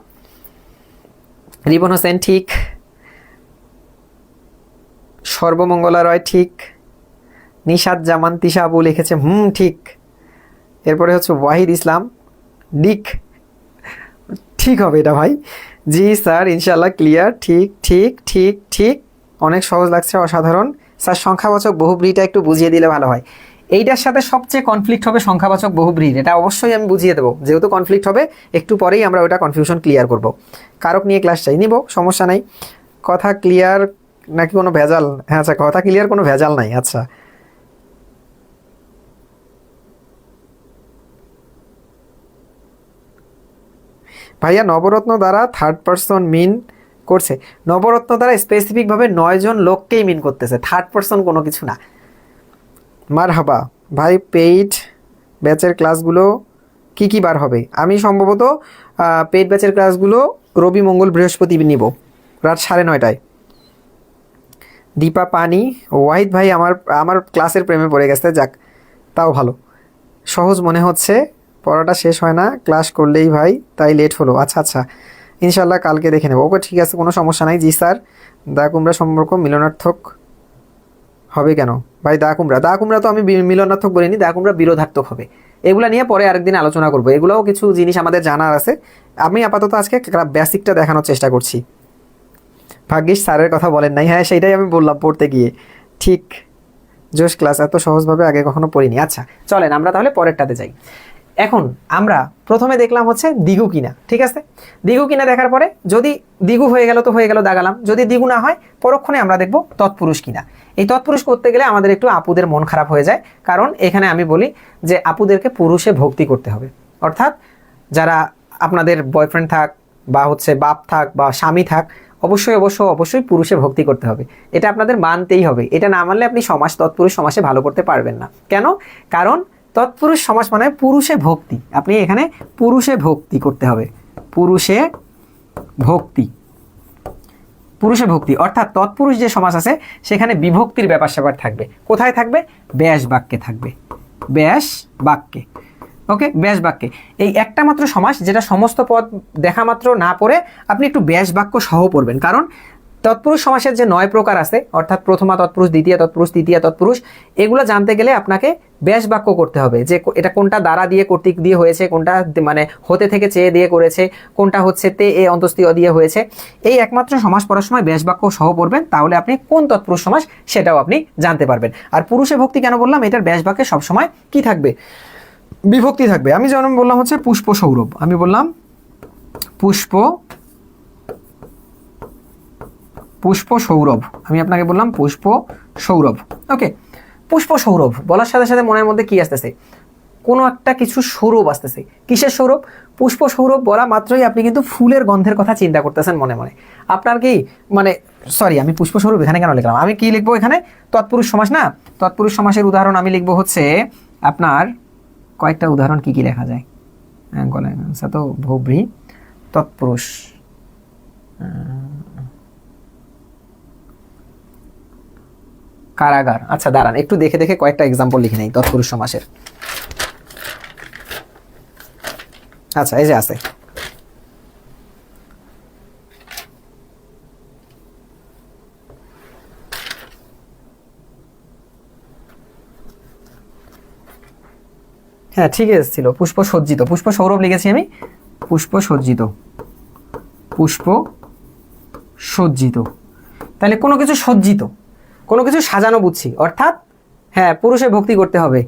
রিবন হোসেন ঠিক, সর্বমঙ্গলা রয় ঠিক, নিশাদ জামান তিশা আবু লিখেছে ঠিক। এরপরে হচ্ছে ওয়াহিদ ইসলাম ডিক, ঠিক হবে এটা ভাই। জি স্যার ইনশাল্লাহ ক্লিয়ার, ঠিক ঠিক ঠিক ঠিক, অনেক সহজ লাগছে, অসাধারণ স্যার। সংখ্যাবাচক বহুব্রীটা একটু বুঝিয়ে দিলে ভালো হয়। এইটার সাথে সবচেয়ে কনফ্লিক্ট হবে সংখ্যাবাচক বহুব্রীর, এটা অবশ্যই আমি বুঝিয়ে দেবো, যেহেতু কনফ্লিক্ট হবে একটু পরেই আমরা ওটা কনফিউশন ক্লিয়ার করব। কারক নিয়ে ক্লাস চাই, নিব, সমস্যা নাই। কথা ক্লিয়ার নাকি কোনো ভেজাল? হ্যাঁ আচ্ছা, কথা ক্লিয়ার, কোনো ভেজাল নাই। আচ্ছা ভাইয়া, নবরত্ন দ্বারা থার্ড পারসন মিন করছে? নবরত্ন দ্বারা স্পেসিফিকভাবে 9 জন লোককেই মিন করতেছে, থার্ড পারসন কোনো কিছু না। মারহাবা ভাই, পেইড ব্যাচের ক্লাসগুলো কি কি বার হবে? আমি সম্ভবত পেইড ব্যাচের ক্লাসগুলো রবি মঙ্গল বৃহস্পতি নিব রাত 9:30টায়। দীপা পানি, ওয়াহিদ ভাই আমার ক্লাসের প্রেমে পড়ে গেছে, যাক তাও ভালো। সহজ মনে হচ্ছে, পড়াটা শেষ হয় না ক্লাস করলেই ভাই, তাই লেট হলো। আচ্ছা আচ্ছা, ইনশাল্লাহ কালকে দেখে নেবো। ওকে ঠিক আছে, কোনো সমস্যা নাই। জি স্যার, দা কুমড়া সম্পর্ক মিলনার্থক হবে কেন ভাই? দা কুমড়া তো আমি মিলনার্থক বলিনি, দা কুমড়া বিরোধার্থক হবে। এগুলা নিয়ে পরে আরেকদিন আলোচনা করবো, এগুলোও কিছু জিনিস আমাদের জানার আছে। আমি আপাতত আজকে বেসিকটা দেখানোর চেষ্টা করছি। ভাগ্যিস স্যারের কথা বলেন নাই। হ্যাঁ সেটাই আমি বললাম পড়তে গিয়ে। ঠিক, জোশ ক্লাস, এত সহজভাবে আগে কখনো পড়িনি। আচ্ছা চলেন আমরা তাহলে পরেরটাতে যাই। এখন আমরা প্রথমে দেখলাম হচ্ছে দ্বিগু কিনা, ঠিক আছে। দ্বিগু কিনা দেখার পরে যদি দ্বিগু হয়ে গেল তো হয়ে গেল, দাগালাম। যদি দ্বিগু না হয় পরক্ষণে আমরা দেখব তৎপুরুষ কিনা। এই তৎপুরুষ করতে গেলে আমাদের একটু আপুদের মন খারাপ হয়ে যায়, কারণ এখানে আমি বলি যে আপুদেরকে পুরুষে ভক্তি করতে হবে। অর্থাৎ যারা আপনাদের বয়ফ্রেন্ড থাক বা হচ্ছে বাপ থাক বা স্বামী থাক, অবশ্যই অবশ্যই অবশ্যই পুরুষে ভক্তি করতে হবে। এটা আপনাদের মানতেই হবে। এটা না মানলে আপনি সমাস, তৎপুরুষ সমাসে ভালো করতে পারবেন না। কেন? কারণ তৎপুরুষ সমাস মানে পুরুষে ভক্তি, আপনি এখানে পুরুষে ভক্তি করতে হবে। পুরুষে ভক্তি, পুরুষে ভক্তি অর্থাৎ তৎপুরুষ যে সমাস আছে সেখানে বিভক্তির ব্যাপার স্যাপার থাকবে। কোথায় থাকবে? ব্যাস বাক্যে থাকবে, ব্যাস বাক্যে। ওকে, ব্যাস বাক্যে। এই একটা মাত্র সমাস যেটা সমস্ত পদ দেখা মাত্র না পড়ে আপনি একটু ব্যাস বাক্য সহ পড়বেন। কারণ তৎপুরুষ সমাসের যে 9 প্রকার আছে, অর্থাৎ প্রথমা তৎপুরুষ, দ্বিতীয় তৎপুরুষ, তৃতীয় তৎপুরুষ, এগুলো জানতে গেলে আপনাকে ব্যাস বাক্য করতে হবে, যে এটা কোনটা দ্বারা দিয়ে কর্তৃক দিয়ে হয়েছে, কোনটা মানে হতে থেকে চেয়ে দিয়ে করেছে, কোনটা হচ্ছে তে এ অন্তস্তি অ দিয়ে হয়েছে। এই একমাত্র সমাস পড়ার সময় ব্যাস বাক্য সহ পড়বেন, তাহলে আপনি কোন তৎপুরুষ সমাস সেটাও আপনি জানতে পারবেন। আর পুরুষে ভক্তি কেন বললাম? এটার ব্যাস বাক্যে সবসময় কি থাকবে? বিভক্তি থাকবে। আমি যেমন বললাম হচ্ছে পুষ্প সৌরভ, আমি বললাম পুষ্প সৌরভ, আমি আপনাকে বললাম পুষ্প সৌরভ। ওকে, পুষ্প সৌরভ বলার সাথে সাথে মনের মধ্যে কি আসতেছে? কোনো একটা কিছু সৌরভ আসতেছে। কিসের সৌরভ? পুষ্প সৌরভ বলা মাত্রই আপনি কিন্তু ফুলের গন্ধের কথা চিন্তা করতেছেন মনে মনে। আপনার কি মানে সরি, আমি পুষ্প সৌরভ এখানে কেন লিখলাম? আমি কি লিখবো এখানে? তৎপুরুষ সমাস না? তৎপুরুষ সমাসের উদাহরণ আমি লিখবো হচ্ছে আপনার কয়েকটা উদাহরণ। কি কি লেখা যায়? তো ভৌভ্রী, তৎপুরুষ, কারাগার। আচ্ছা দাঁড়ান একটু দেখে দেখে কয়েকটা এক্সাম্পল লিখে নেই তৎপুরুষ সমাসের। আচ্ছা এই যে আছে, হ্যাঁ ঠিক ছিল, পুষ্প সজ্জিত, পুষ্প সৌরভ লিখেছি আমি, পুষ্প সজ্জিত, পুষ্প সজ্জিত। তাহলে কোনো কিছু সজ্জিত, কোনো কিছু সাজানো বুঝছি, অর্থাৎ হ্যাঁ পুরুষে ভক্তি করতে হবে।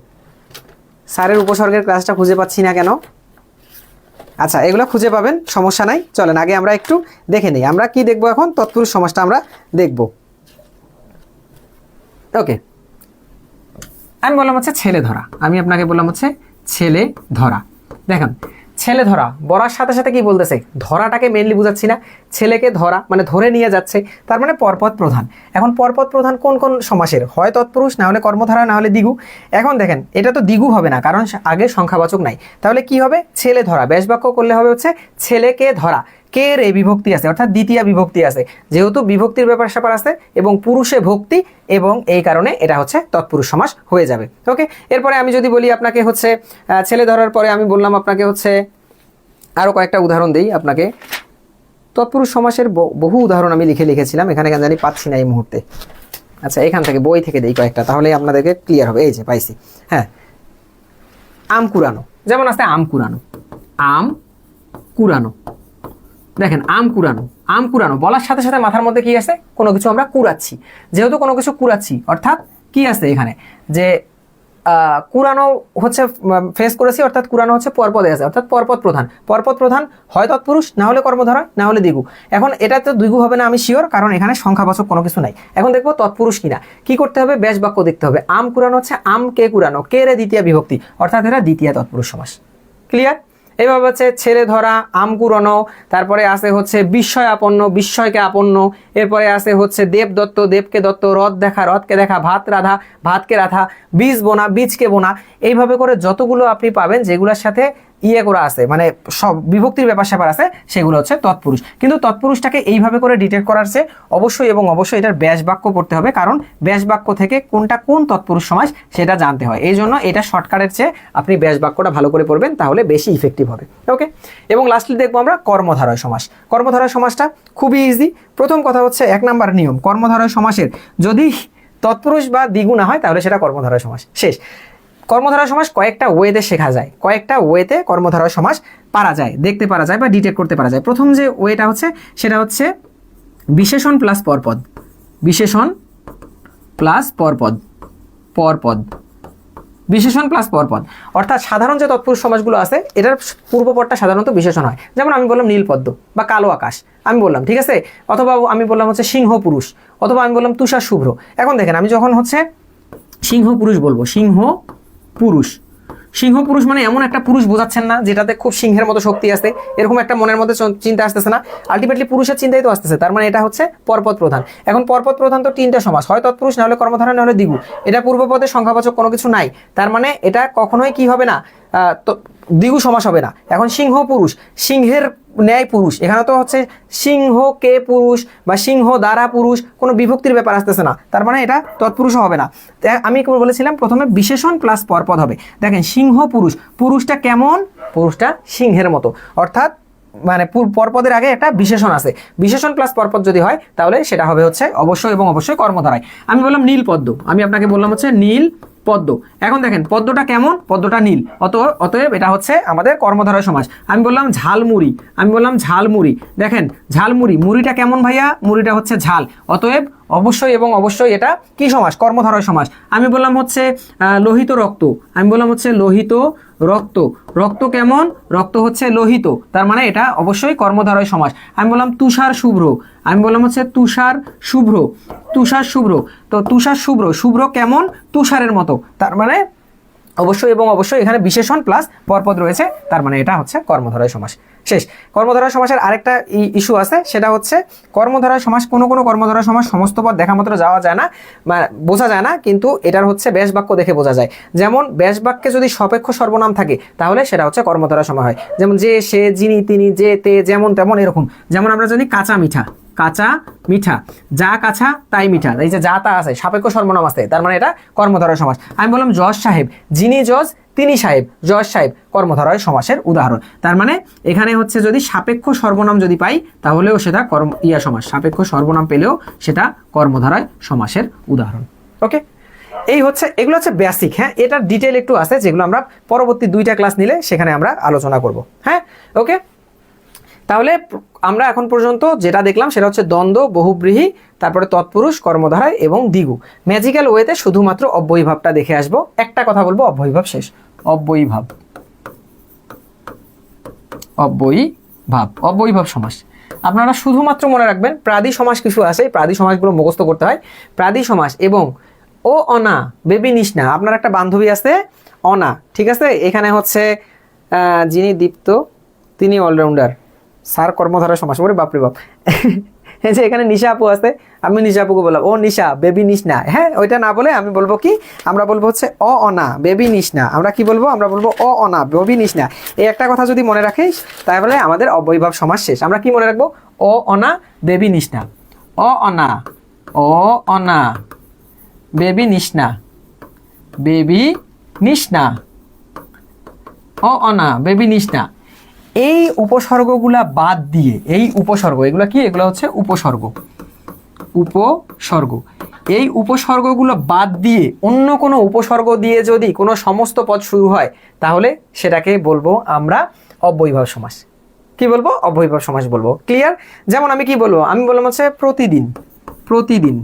স্যারের উপসর্গের ক্লাসটা খুঁজে পাচ্ছি না কেন? আচ্ছা এগুলো খুঁজে পাবেন, সমস্যা নাই। চলেন আগে আমরা একটু দেখে নিই আমরা কি দেখবো এখন। তৎপুরুষ সমাসটা আমরা দেখব। ওকে, আমি বললাম হচ্ছে ছেলে ধরা, আমি আপনাকে বললাম হচ্ছে ছেলে ধরা। দেখেন ছেলে ধরা বলার সাথে সাথে কি বলতেছে, ধরাটাকে মেইনলি বুঝাচ্ছি না, ছেলেকে ধরা মানে ধরে নিয়ে যাচ্ছে, তার মানে পরপদ প্রধান। এখন পরপদ প্রধান কোন কোন সমাসের, হয় তৎপুরুষ, না হলে কর্মধারা, না হলে দ্বিগু। এখন দেখেন এটা তো দ্বিগু হবে না, কারণ আগে সংখ্যাবাচক নাই, তাহলে কি হবে, ছেলে ধরা, ব্যাস বাক্য করলে হবে হচ্ছে ছেলেকে ধরা, কে রে বিভক্তি আছে, অর্থাৎ দ্বিতীয় বিভক্তি আছে, যেহেতু বিভক্তির ব্যাপার স্যাপার আছে এবং পুরুষে ভক্তি, এবং এই কারণে এটা হচ্ছে তৎপুরুষ সমাস হয়ে যাবে। ওকে, এরপরে আমি যদি বলি আপনাকে হচ্ছে ছেলে ধরার পরে আমি বললাম আপনাকে হচ্ছে আরও কয়েকটা উদাহরণ দিই আপনাকে। তৎপুরুষ সমাসের বহু উদাহরণ আমি লিখেছিলাম, এখানে কেন জানি পাচ্ছি না এই মুহূর্তে। আচ্ছা, এখান থেকে বই থেকে দিই কয়েকটা, তাহলে আপনাদেরকে ক্লিয়ার হবে। এই যে পাইছি, হ্যাঁ, আম কুড়ানো, যেমন আছে আম কুড়ানো, আম কুড়ানো, দেখেন আম কুড়ানো, আম কুড়ানো বলার সাথে সাথে মাথার মধ্যে কি আছে, কোনো কিছু আমরা কুড়াচ্ছি, যেহেতু কোনো কিছু কুড়াচ্ছি অর্থাৎ কি আছে এখানে, যে কুড়ানো হচ্ছে ফেস করেছি, অর্থাৎ কুড়ানো হচ্ছে পরপদে আছে, অর্থাৎ পরপদ প্রধান। পরপদ প্রধান হয় তৎপুরুষ, না হলে কর্মধারা, না হলে দ্বিগু। এখন এটা তো দ্বিগু হবে না আমি শিওর, কারণ এখানে সংখ্যাবাচক কোনো কিছু নাই। এখন দেখবো তৎপুরুষ কিনা, কি করতে হবে, ব্যাস বাক্য দেখতে হবে। আম কুড়ানো হচ্ছে আম কে কুড়ানো, কে রে দ্বিতীয় বিভক্তি, অর্থাৎ এটা দ্বিতীয় তৎপুরুষ সমাস। ক্লিয়ার? এইভাবে হচ্ছে ছেলে ধরা, আম কুড়ানো, তারপরে আসে হচ্ছে বিস্ময় আপন্ন, বিস্ময়কে আপন্ন, এরপরে আসে হচ্ছে দেব দত্ত, দেবকে দত্ত, রথ দেখা, রথকে দেখা, ভাত রাধা, ভাতকে রাধা, বীজ বোনা, বীজকে বোনা। এইভাবে করে যতগুলো আপনি পাবেন যেগুলোর সাথে ইয়ে করা আছে, মানে সব বিভক্তির ব্যাপার স্যাপার আছে, সেগুলো হচ্ছে তৎপুরুষ। কিন্তু তৎপুরুষটাকে এইভাবে করে ডিটেক্ট করার চেয়ে অবশ্যই এবং অবশ্যই এটার ব্যাস বাক্য পড়তে হবে, কারণ ব্যাস বাক্য থেকে কোনটা কোন তৎপুরুষ সমাস সেটা জানতে হয়। এই জন্য এটা শর্টকাটের চেয়ে আপনি ব্যাস বাক্যটা ভালো করে পড়বেন, তাহলে বেশি ইফেক্টিভ হবে। ওকে, এবং লাস্টলি দেখবো আমরা কর্মধারয় সমাস। কর্মধারয় সমাসটা খুবই ইজি। প্রথম কথা হচ্ছে 1 নাম্বার নিয়ম, কর্মধারয় সমাসের যদি তৎপুরুষ বা দ্বিগু না হয় তাহলে সেটা কর্মধারয় সমাস, শেষ। কর্মধারয় সমাস কয়েকটা ওয়েতে শেখা যায়, কয়েকটা ওয়েতে কর্মধারয় সমাস পারা যায়, দেখতে পারা যায় বা ডিটেক্ট করতে পারা যায়। প্রথম যে ওয়েটা হচ্ছে সেটা হচ্ছে বিশেষণ প্লাস পরপদ, বিশেষণ প্লাস পরপদ, পরপদ, বিশেষণ প্লাস পরপদ। অর্থাৎ সাধারণ যে তৎপুরুষ সমাসগুলো আছে এটার পূর্বপদটা সাধারণত বিশেষণ হয়, যেমন আমি বললাম নীলপদ্ম বা কালো আকাশ আমি বললাম, ঠিক আছে, অথবা আমি বললাম হচ্ছে সিংহ পুরুষ, অথবা আমি বললাম তুষার শুভ্র। এখন দেখেন আমি যখন হচ্ছে সিংহ পুরুষ বলবো, সিংহ পুরুষ, সিংহ পুরুষ মানে এমন একটা পুরুষ বোঝাচ্ছেন না যেটাতে খুব সিংহের মতো শক্তি আছে, এরকম একটা মনের মধ্যে চিন্তা আসতেছে না, আলটিমেটলি পুরুষের চিন্তাই তো আসতেছে, তার মানে এটা হচ্ছে পরপদ প্রধান। এখন পরপদ প্রধান তো 3টা সমাস, হয় তৎপুরুষ, না হলে কর্মধারয়, না হলে দ্বিগু। এটা পূর্বপদে সংখ্যাবাচক কোনো কিছু নাই, তার মানে এটা কখনোই কি হবে না, দ্বিগু সমাস হবে না। এখন সিংহ পুরুষ, সিংহের ন্যায় পুরুষ, এখানে তো হচ্ছে সিংহ কে পুরুষ বা সিংহ দ্বারা পুরুষ, কোনো বিভক্তির ব্যাপার আসতেছে না, তার মানে এটা তৎপুরুষও হবে না। আমি বলেছিলাম প্রথমে বিশেষণ প্লাস পরপদ হবে। দেখেন সিংহ পুরুষ, পুরুষটা কেমন, পুরুষটা সিংহের মতো, অর্থাৎ মানে পরপদের আগে একটা বিশেষণ আছে, বিশেষণ প্লাস পরপদ যদি হয় তাহলে সেটা হবে হচ্ছে অবশ্যই এবং অবশ্যই কর্মধারায়। আমি বললাম নীল পদ্ম, আমি আপনাকে বললাম হচ্ছে নীল পদ্ম। এখন দেখেন পদ্মটা কেমন, পদ্মটা নীল, অতএব এটা হচ্ছে আমাদের কর্মধারয় সমাস। আমি বললাম ঝালমুড়ি, আমি বললাম ঝালমুড়ি, দেখেন ঝালমুড়ি, মুড়িটা কেমন ভাইয়া, মুড়িটা হচ্ছে ঝাল, অতএব অবশ্যই এবং অবশ্যই এটা কি সমাস, কর্মধারয় সমাস। আমি বললাম হচ্ছে লোহিত রক্ত, আমি বললাম হচ্ছে লোহিত রক্ত, রক্ত কেমন, রক্ত হচ্ছে লোহিত, তার মানে এটা অবশ্যই কর্মধারয় সমাস। আমি বললাম তুষার শুভ্র, আমি বললাম হচ্ছে তুষার শুভ্র, তুষার শুভ্র, তো তুষার শুভ্র, শুভ্র কেমন, তুষারের মতো, তার মানে অবশ্যই এবং অবশ্যই এখানে বিশেষণ প্লাস পরপদ রয়েছে, তার মানে এটা হচ্ছে কর্মধারয় সমাস, শেষ। কর্মধারয় সমাসের আরেকটা ইস্যু আছে, সেটা হচ্ছে কর্মধারয় সমাস, কোনো কোনো কর্মধারয় সমাস সমস্ত পদ দেখা মাত্র যাওয়া যায় না, বোঝা যায় না, কিন্তু এটার হচ্ছে ব্যাস বাক্য দেখে বোঝা যায়। যেমন ব্যাস বাক্যে যদি সাপেক্ষ সর্বনাম থাকে তাহলে সেটা হচ্ছে কর্মধারয় সমাস হয়, যেমন যে, সে, যিনি, তিনি, যে, তে, যেমন তেমন, এরকম। যেমন আমরা জানি কাঁচা মিঠা, কাঁচা মিঠা, যা কাঁচা তাই মিঠা, এই যে যা তা আছে সাপেক্ষ সর্বনাম আছে, তার মানে এটা কর্মধারয় সমাস। আমি বললাম জজ সাহেব, যিনি জজ তিনি সাহেব, জজ সাহেব, কর্মধারয় সমাসের উদাহরণ। তার মানে এখানে হচ্ছে যদি সাপেক্ষ সর্বনাম যদি পাই তাহলেও সেটা সমাস, সাপেক্ষ সর্বনাম পেলেও সেটা কর্মধারয় সমাসের উদাহরণ। ওকে, এই হচ্ছে, এগুলো হচ্ছে বেসিক। হ্যাঁ, এটার ডিটেল একটু আছে যেগুলো আমরা পরবর্তী 2টা ক্লাস নিলে সেখানে আমরা আলোচনা করব। হ্যাঁ, ওকে, তাহলে আমরা এখন পর্যন্ত যেটা দেখলাম সেটা হচ্ছে দ্বন্দ্ব, বহুব্রীহি, তারপরে তৎপুরুষ, কর্মধারায় এবং দ্বিগু। ম্যাজিক্যাল ওয়েতে শুধুমাত্র অব্যয়ীভাবটা দেখে আসবো, একটা কথা বলবো, অব্যয়ীভাব শেষ। অব্যয়ীভাব, অব্যয়ীভাব, অব্যয়ীভাব সমাস আপনারা শুধুমাত্র মনে রাখবেন, প্রাদি সমাস কিছু আছে, প্রাদি সমাসগুলো মুখস্থ করতে হয়। প্রাদি সমাস এবং অনা, বেবি নিশনা, আপনার একটা বান্ধবী আছে অনা, ঠিক আছে, এখানে হচ্ছে যিনি দীপ্ত তিনি অলরাউন্ডার, স্যার কর্মধারা সমাস। ওরে বাপরে বাপ এই যে এখানে নিশা আপু আছে, আমি নিশা আপুকে বললাম ও নিশা বেবি নিস না, হ্যাঁ ওইটা না বলে আমি বলবো কি, আমরা বলবো হচ্ছে অ অনা বেবি নিস না। আমরা কি বলবো, আমরা বলবো অ অনা বেবি নিস না। এই একটা কথা যদি মনে রাখিস তাহলে আমাদের অব্যয়ভাব সমাস শেষ। আমরা কি মনে রাখবো, অ অনা বেবি নিস না, অ অনা, অ অনা বেবি নিস না, বেবি নিস না, অ অনা বেবি নিস না। এই উপসর্গগুলা বাদ দিয়ে, এই উপসর্গ এগুলা কি, এগুলো হচ্ছে উপসর্গ, উপসর্গ। এই উপসর্গগুলো বাদ দিয়ে অন্য কোনো উপসর্গ দিয়ে যদি কোনো সমস্ত পদ শুরু হয় তাহলে সেটাকে বলবো আমরা অব্যয়ভাব সমাস। কি বলবো, অব্যয়ভাব সমাস বলবো। ক্লিয়ার? যেমন আমি কি বলবো, আমি বললাম হচ্ছে প্রতিদিন, প্রতিদিন,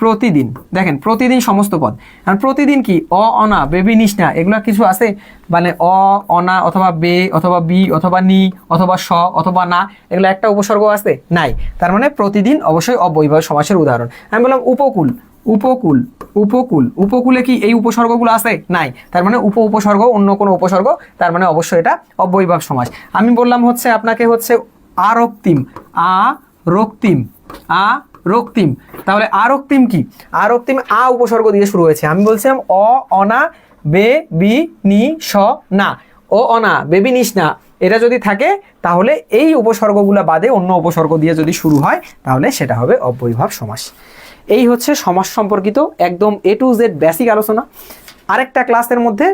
প্রতিদিন। দেখেন প্রতিদিন সমস্ত পদ। আর প্রতিদিন কি, অ অনা বেবি নিস না, এগুলা কিছু আছে মানে অ অনা অথবা বে অথবা বি অথবা নি অথবা স অথবা না, এগুলো একটা উপসর্গ আছে নাই। তার মানে প্রতিদিন অবশ্যই অব্যয়ভাব সমাসের উদাহরণ। আমি বললাম উপকূল, উপকূল, উপকূল, উপকূলে কি এই উপসর্গগুলো আছে নাই, তার মানে উপসর্গ অন্য কোনো উপসর্গ, তার মানে অবশ্যই এটা অব্যয়ভাব সমাস। আমি বললাম হচ্ছে আপনাকে হচ্ছে আরক্তিম, রক্তিম, রক্তিম। তাহলে আরক্তিম কি, আরক্তিম আ উপসর্গ দিয়ে শুরু হয়েছে। আমি বলছিলাম অ অনা বে বি নি স না, ও অনা বেবি নিস না, এটা যদি থাকে তাহলে এই উপসর্গগুলো বাদে অন্য উপসর্গ দিয়ে যদি শুরু হয় তাহলে সেটা হবে অব্যয়ভাব সমাস। এই হচ্ছে সমাস সম্পর্কিত একদম A to Z বেসিক আলোচনা। আরেকটা ক্লাসের মধ্যে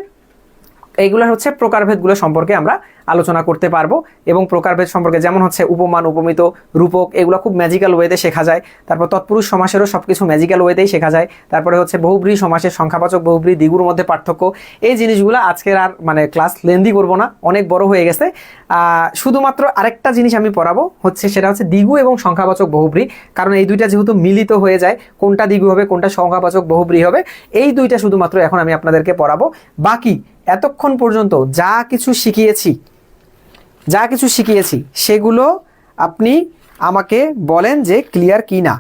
এইগুলো হচ্ছে প্রকারভেদগুলো সম্পর্কে আমরা আলোচনা করতে পারবো, এবং প্রকারভেদ সম্পর্কে যেমন হচ্ছে উপমান, উপমিত, রূপক, এগুলো খুব ম্যাজিক্যাল ওয়েতে শেখা যায়। তারপর তৎপুরুষ সমাসেরও সব কিছু ম্যাজিক্যাল ওয়েতেই শেখা যায়। তারপরে হচ্ছে বহুব্রীহি সমাসের সংখ্যাবাচক বহুব্রীহি দ্বিগুর মধ্যে পার্থক্য, এই জিনিসগুলো আজকের আর মানে ক্লাস লেন্দি করব না, অনেক বড় হয়ে গেছে। শুধুমাত্র আরেকটা জিনিস আমি পড়াবো হচ্ছে সেটা হচ্ছে দ্বিগু এবং সংখ্যাবাচক বহুব্রীহি, কারণ এই দুইটা যেহেতু মিলিত হয়ে যায়, কোনটা দ্বিগু হবে কোনটা সংখ্যাবাচক বহুব্রীহি হবে, এই দুইটা শুধুমাত্র এখন আমি আপনাদেরকে পড়াবো। বাকি এতক্ষণ পর্যন্ত যা কিছু শিখিয়েছি সেগুলো আপনি আমাকে বলেন যে ক্লিয়ার কি না।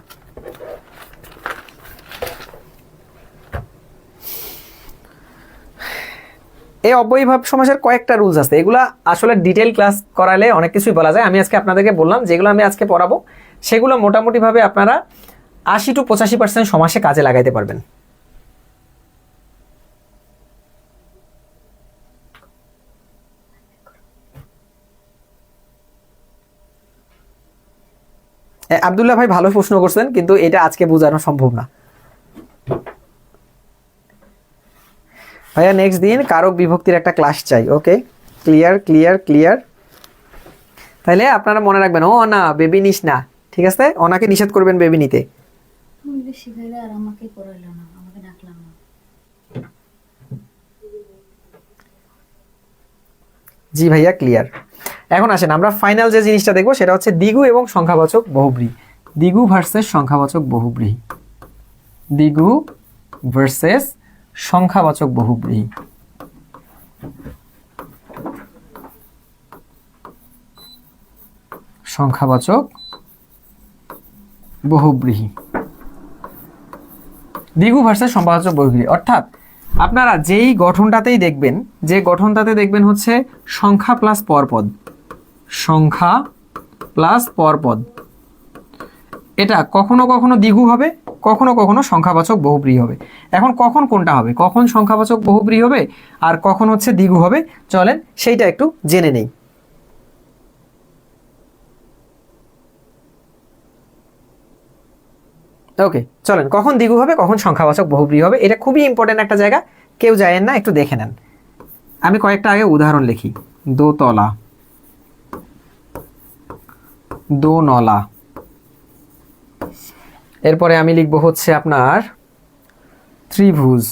এই অব্যয়ভাব সমাসের কয়েকটা রুলস আছে, এগুলা আসলে ডিটেল ক্লাস করালে অনেক কিছুই বলা যায়। আমি আজকে আপনাদেরকে বললাম যেগুলো আমি আজকে পড়াবো সেগুলো মোটামুটিভাবে আপনারা 80 to 85% সমাসে কাজে লাগাইতে পারবেন। আব্দুল্লাহ ভাই ভালো প্রশ্ন করছেন, কিন্তু এটা আজকে বোঝানো সম্ভব না ভাইয়া। নেক্সট দিন কারক বিভক্তির একটা ক্লাস চাই। ওকে, ক্লিয়ার ক্লিয়ার ক্লিয়ার। তাহলে আপনারা মনে রাখবেন ও না বেবি নিস না, ঠিক আছে? ওনাকে নিষেধ করবেন বেবি নিতে। জি ভাইয়া ক্লিয়ার। এখন আসেন আমরা ফাইনাল যে জিনিসটা দেখবো সেটা হচ্ছে দ্বিগু এবং সংখ্যাবাচক বহুব্রীহি। দ্বিগু ভার্সেস সংখ্যাবাচক বহুব্রীহি, দ্বিগু ভার্সেস সংখ্যাবাচক বহুব্রীহি। সংখ্যাবাচক বহুব্রীহি, দ্বিগু ভার্সেস সংখ্যাবাচক বহুব্রীহি। অর্থাৎ আপনারা যেই গঠনটাতেই দেখবেন, যে গঠনটাতে দেখবেন হচ্ছে সংখ্যা প্লাস পরপদ, সংখ্যা প্লাস পরপদ, এটা কখনো কখনো দ্বিগু হবে, কখনো কখনো সংখ্যাবাচক বহুব্রীহি হবে। এখন কখন কোনটা হবে, কখন সংখ্যাবাচক বহুব্রীহি হবে আর কখন হচ্ছে দ্বিগু হবে, চলেন সেইটা একটু জেনে নেই। ওকে চলেন, কখন দ্বিগু হবে কখন সংখ্যাবাচক বহুব্রীহি হবে, এটা খুবই ইম্পর্টেন্ট একটা জায়গা, কেউ জানেন না, একটু দেখে নেন। আমি কয়েকটা আগে উদাহরণ লিখি। দোতলা, দোনলা, এরপরে আমি লিখব হচ্ছে আপনার ত্রিভুজ,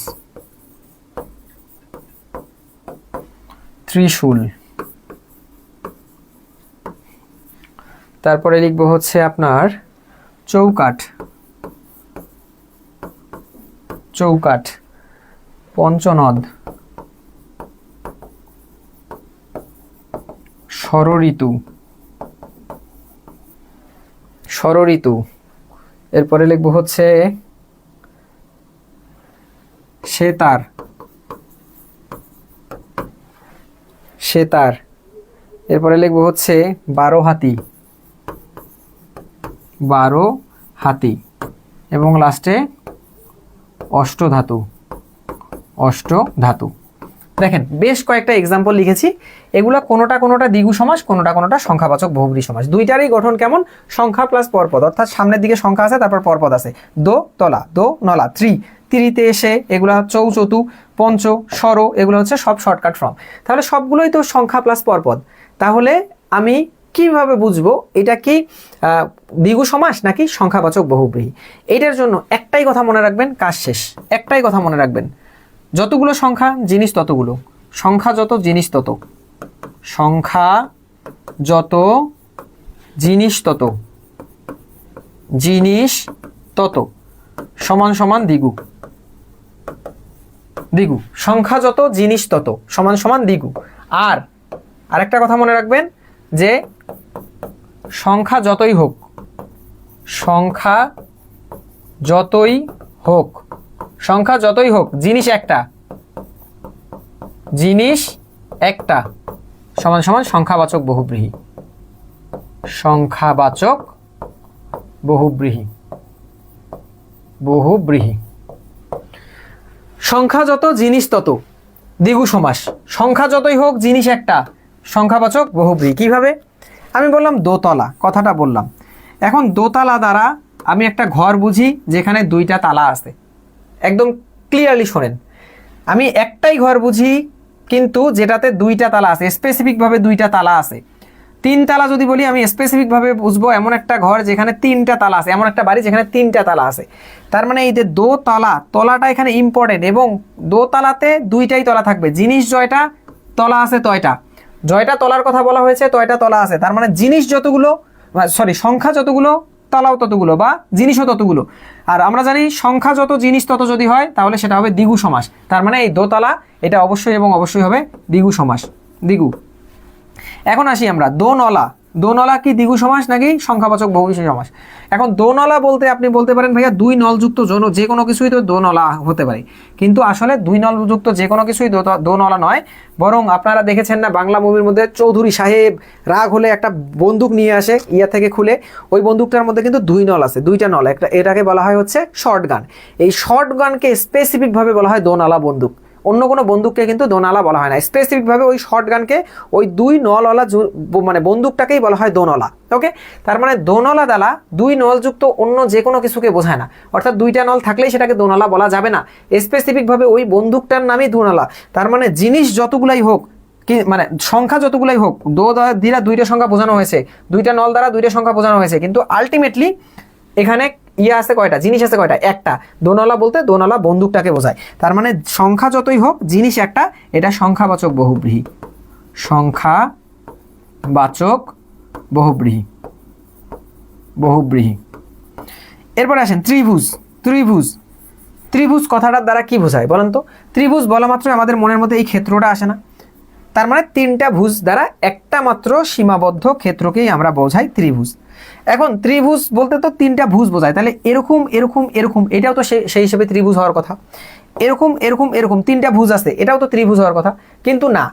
ত্রিশূল, তারপরে লিখব হচ্ছে আপনার চৌকাঠ, চৌকাঠ, পঞ্চনদ, ষড়ঋতু, ষড়ঋতু, এরপরে লিখব হচ্ছে সেতার, সেতার, এরপরে লিখবো হচ্ছে 12 হাতি, 12 হাতি, এবং লাস্টে অষ্টধাতু, অষ্টধাতু। দেখেন বেশ কয়েকটা এক্সাম্পল লিখেছি, এগুলা কোনোটা দ্বিগু সমাস, কোনোটা সংখ্যাবাচক বহুব্রীহি সমাস। দুইটারই গঠন কেমন? সংখ্যা প্লাস পরপদ, অর্থাৎ সামনের দিকে সংখ্যা আছে, তারপর পরপদ আছে। দো তলা, দো নলা, ত্রিতে এসে এগুলা চৌচতু, পঞ্চ, স্বর, এগুলো হচ্ছে সব শর্টকাট ফর্ম। তাহলে সবগুলোই তো সংখ্যা প্লাস পরপদ। তাহলে আমি কিভাবে বুঝবো এটা কি দ্বিগু সমাস নাকি সংখ্যাবাচক বহুব্রীহি? এইটার জন্য একটাই কথা মনে রাখবেন, কাজ শেষ। একটাই কথা মনে রাখবেন, যতগুলো সংখ্যা জিনিস ততগুলো, সংখ্যা যত জিনিস তত, সংখ্যা যত জিনিস তত, জিনিস তত সমান সমান দ্বিগু, দ্বিগু। সংখ্যা যত জিনিস তত সমান সমান দ্বিগু। আর আরেকটা কথা মনে রাখবেন যে সংখ্যা যতই হোক, সংখ্যা যতই হোক, সংখ্যা যতই হোক, জিনিস একটা, জিনিস একটা সমান সমান সংখ্যাবাচক বহুব্রীহি, সংখ্যাবাচক বহুব্রীহি, বহুব্রীহি। সংখ্যা যত জিনিস তত দ্বিগু সমাস, সংখ্যা যতই হোক জিনিস একটা, সংখ্যাবাচক বহুব্রীহি। কিভাবে? আমি বললাম দোতলা, কথাটা বললাম। এখন দোতলা দ্বারা আমি একটা ঘর বুঝি যেখানে দুইটা তালা আছে। একদম ক্লিয়ারলি শোনেন, আমি একটাই ঘর বুঝি কিন্তু যেটাতে দুইটা তালা আছে, স্পেসিফিকভাবে দুইটা তালা আছে। 3 তালা যদি বলি, আমি স্পেসিফিকভাবে বুঝবো এমন একটা ঘর যেখানে 3টা তালা আছে, এমন একটা বাড়ি যেখানে 3টা তালা আছে। তার মানে এই যে দোতলা, তলাটা এখানে ইম্পর্টেন্ট, এবং দোতলাতে দুইটাই তলা থাকবে। জিনিস জয়টা, তলা আছে তয়টা, জয়টা তলার কথা বলা হয়েছে, তয়টা তলা আছে। তার মানে জিনিস যতগুলো, সরি সংখ্যা যতগুলো, তলাও ততগুলো, বা জিনিসও ততগুলো। আর আমরা জানি সংখ্যা যত জিনিস তত যদি হয় তাহলে সেটা হবে দ্বিগু সমাস। তার মানে এই দোতলা এটা অবশ্যই এবং অবশ্যই হবে দ্বিগু সমাস, দ্বিগু। এখন আসি আমরা দোনলা। দোনলা কি দ্বিগু সমাস নাকি সংখ্যাবাচক বহুব্রীহি সমাস? এখন দোনলা বলতে আপনি বলতে পারেন ভাইয়া 2 নলযুক্ত যে কোনো কিছুই তো দোনলা হতে পারে, কিন্তু আসলে 2 নলযুক্ত যে কোনো কিছুই দোনলা নয়। বরং আপনারা দেখেছেন না বাংলা মুভির মধ্যে চৌধুরী সাহেব রাগ হলে একটা বন্দুক নিয়ে আসে, ইয়া থেকে খুলে, ওই বন্দুকটার মধ্যে কিন্তু 2 নল আছে, 2টা নল। এটাকে বলা হয় হচ্ছে শর্ট গান। এই শর্ট গানকে স্পেসিফিকভাবে বলা হয় দোনলা বন্দুক, অন্য কোনো বন্দুককে কিন্তু দোনলা বলা হয় না। স্পেসিফিকভাবে ওই শর্ট গানকে, ওই 2 নলওয়ালা মানে বন্দুকটাকেই বলা হয় দোনলা। ওকে, তার মানে দোনলা দ্বারা 2 নলযুক্ত অন্য যে কোনো কিছুকে বোঝায় না, অর্থাৎ 2টা নল থাকলেই সেটাকে দোনলা বলা যাবে না। স্পেসিফিকভাবে ওই বন্দুকটার নামই দোনলা। তার মানে জিনিস যতগুলাই হোক, কি মানে সংখ্যা যতগুলাই হোক, দ্বারা 2টা সংখ্যা বোঝানো হয়েছে, 2টা নল দ্বারা 2টা সংখ্যা বোঝানো হয়েছে, কিন্তু আলটিমেটলি এখানে ইয়ে আছে কয়টা, জিনিস আছে কয়টা, একটা। দোনলা বলতে দোনলা বন্দুকটাকে বোঝায়। তার মানে সংখ্যা যতই হোক জিনিস একটা, এটা সংখ্যাবাচক বহুব্রীহি, সংখ্যাবাচক বহুব্রীহি, বহুব্রীহি। এরপরে আসেন ত্রিভুজ। ত্রিভুজ, ত্রিভুজ কথাটার দ্বারা কি বোঝায় বলেন তো? ত্রিভুজ বলা মাত্র আমাদের মনের মধ্যে এই ক্ষেত্রটা আসে না? তার মানে 3টা ভুজ দ্বারা একটা মাত্র সীমাবদ্ধ ক্ষেত্রকেই আমরা বোঝাই ত্রিভুজ। এখন ত্রিভুজ বলতে তো 3টা ভুজ বোঝায়, তাহলে এরকম এরকম এরকম, এটাও তো সেই হিসেবে ত্রিভুজ হওয়ার কথা। এরকম এরকম এরকম 3টা ভুজ আছে, এটাও তো ত্রিভুজ হওয়ার কথা, কিন্তু না,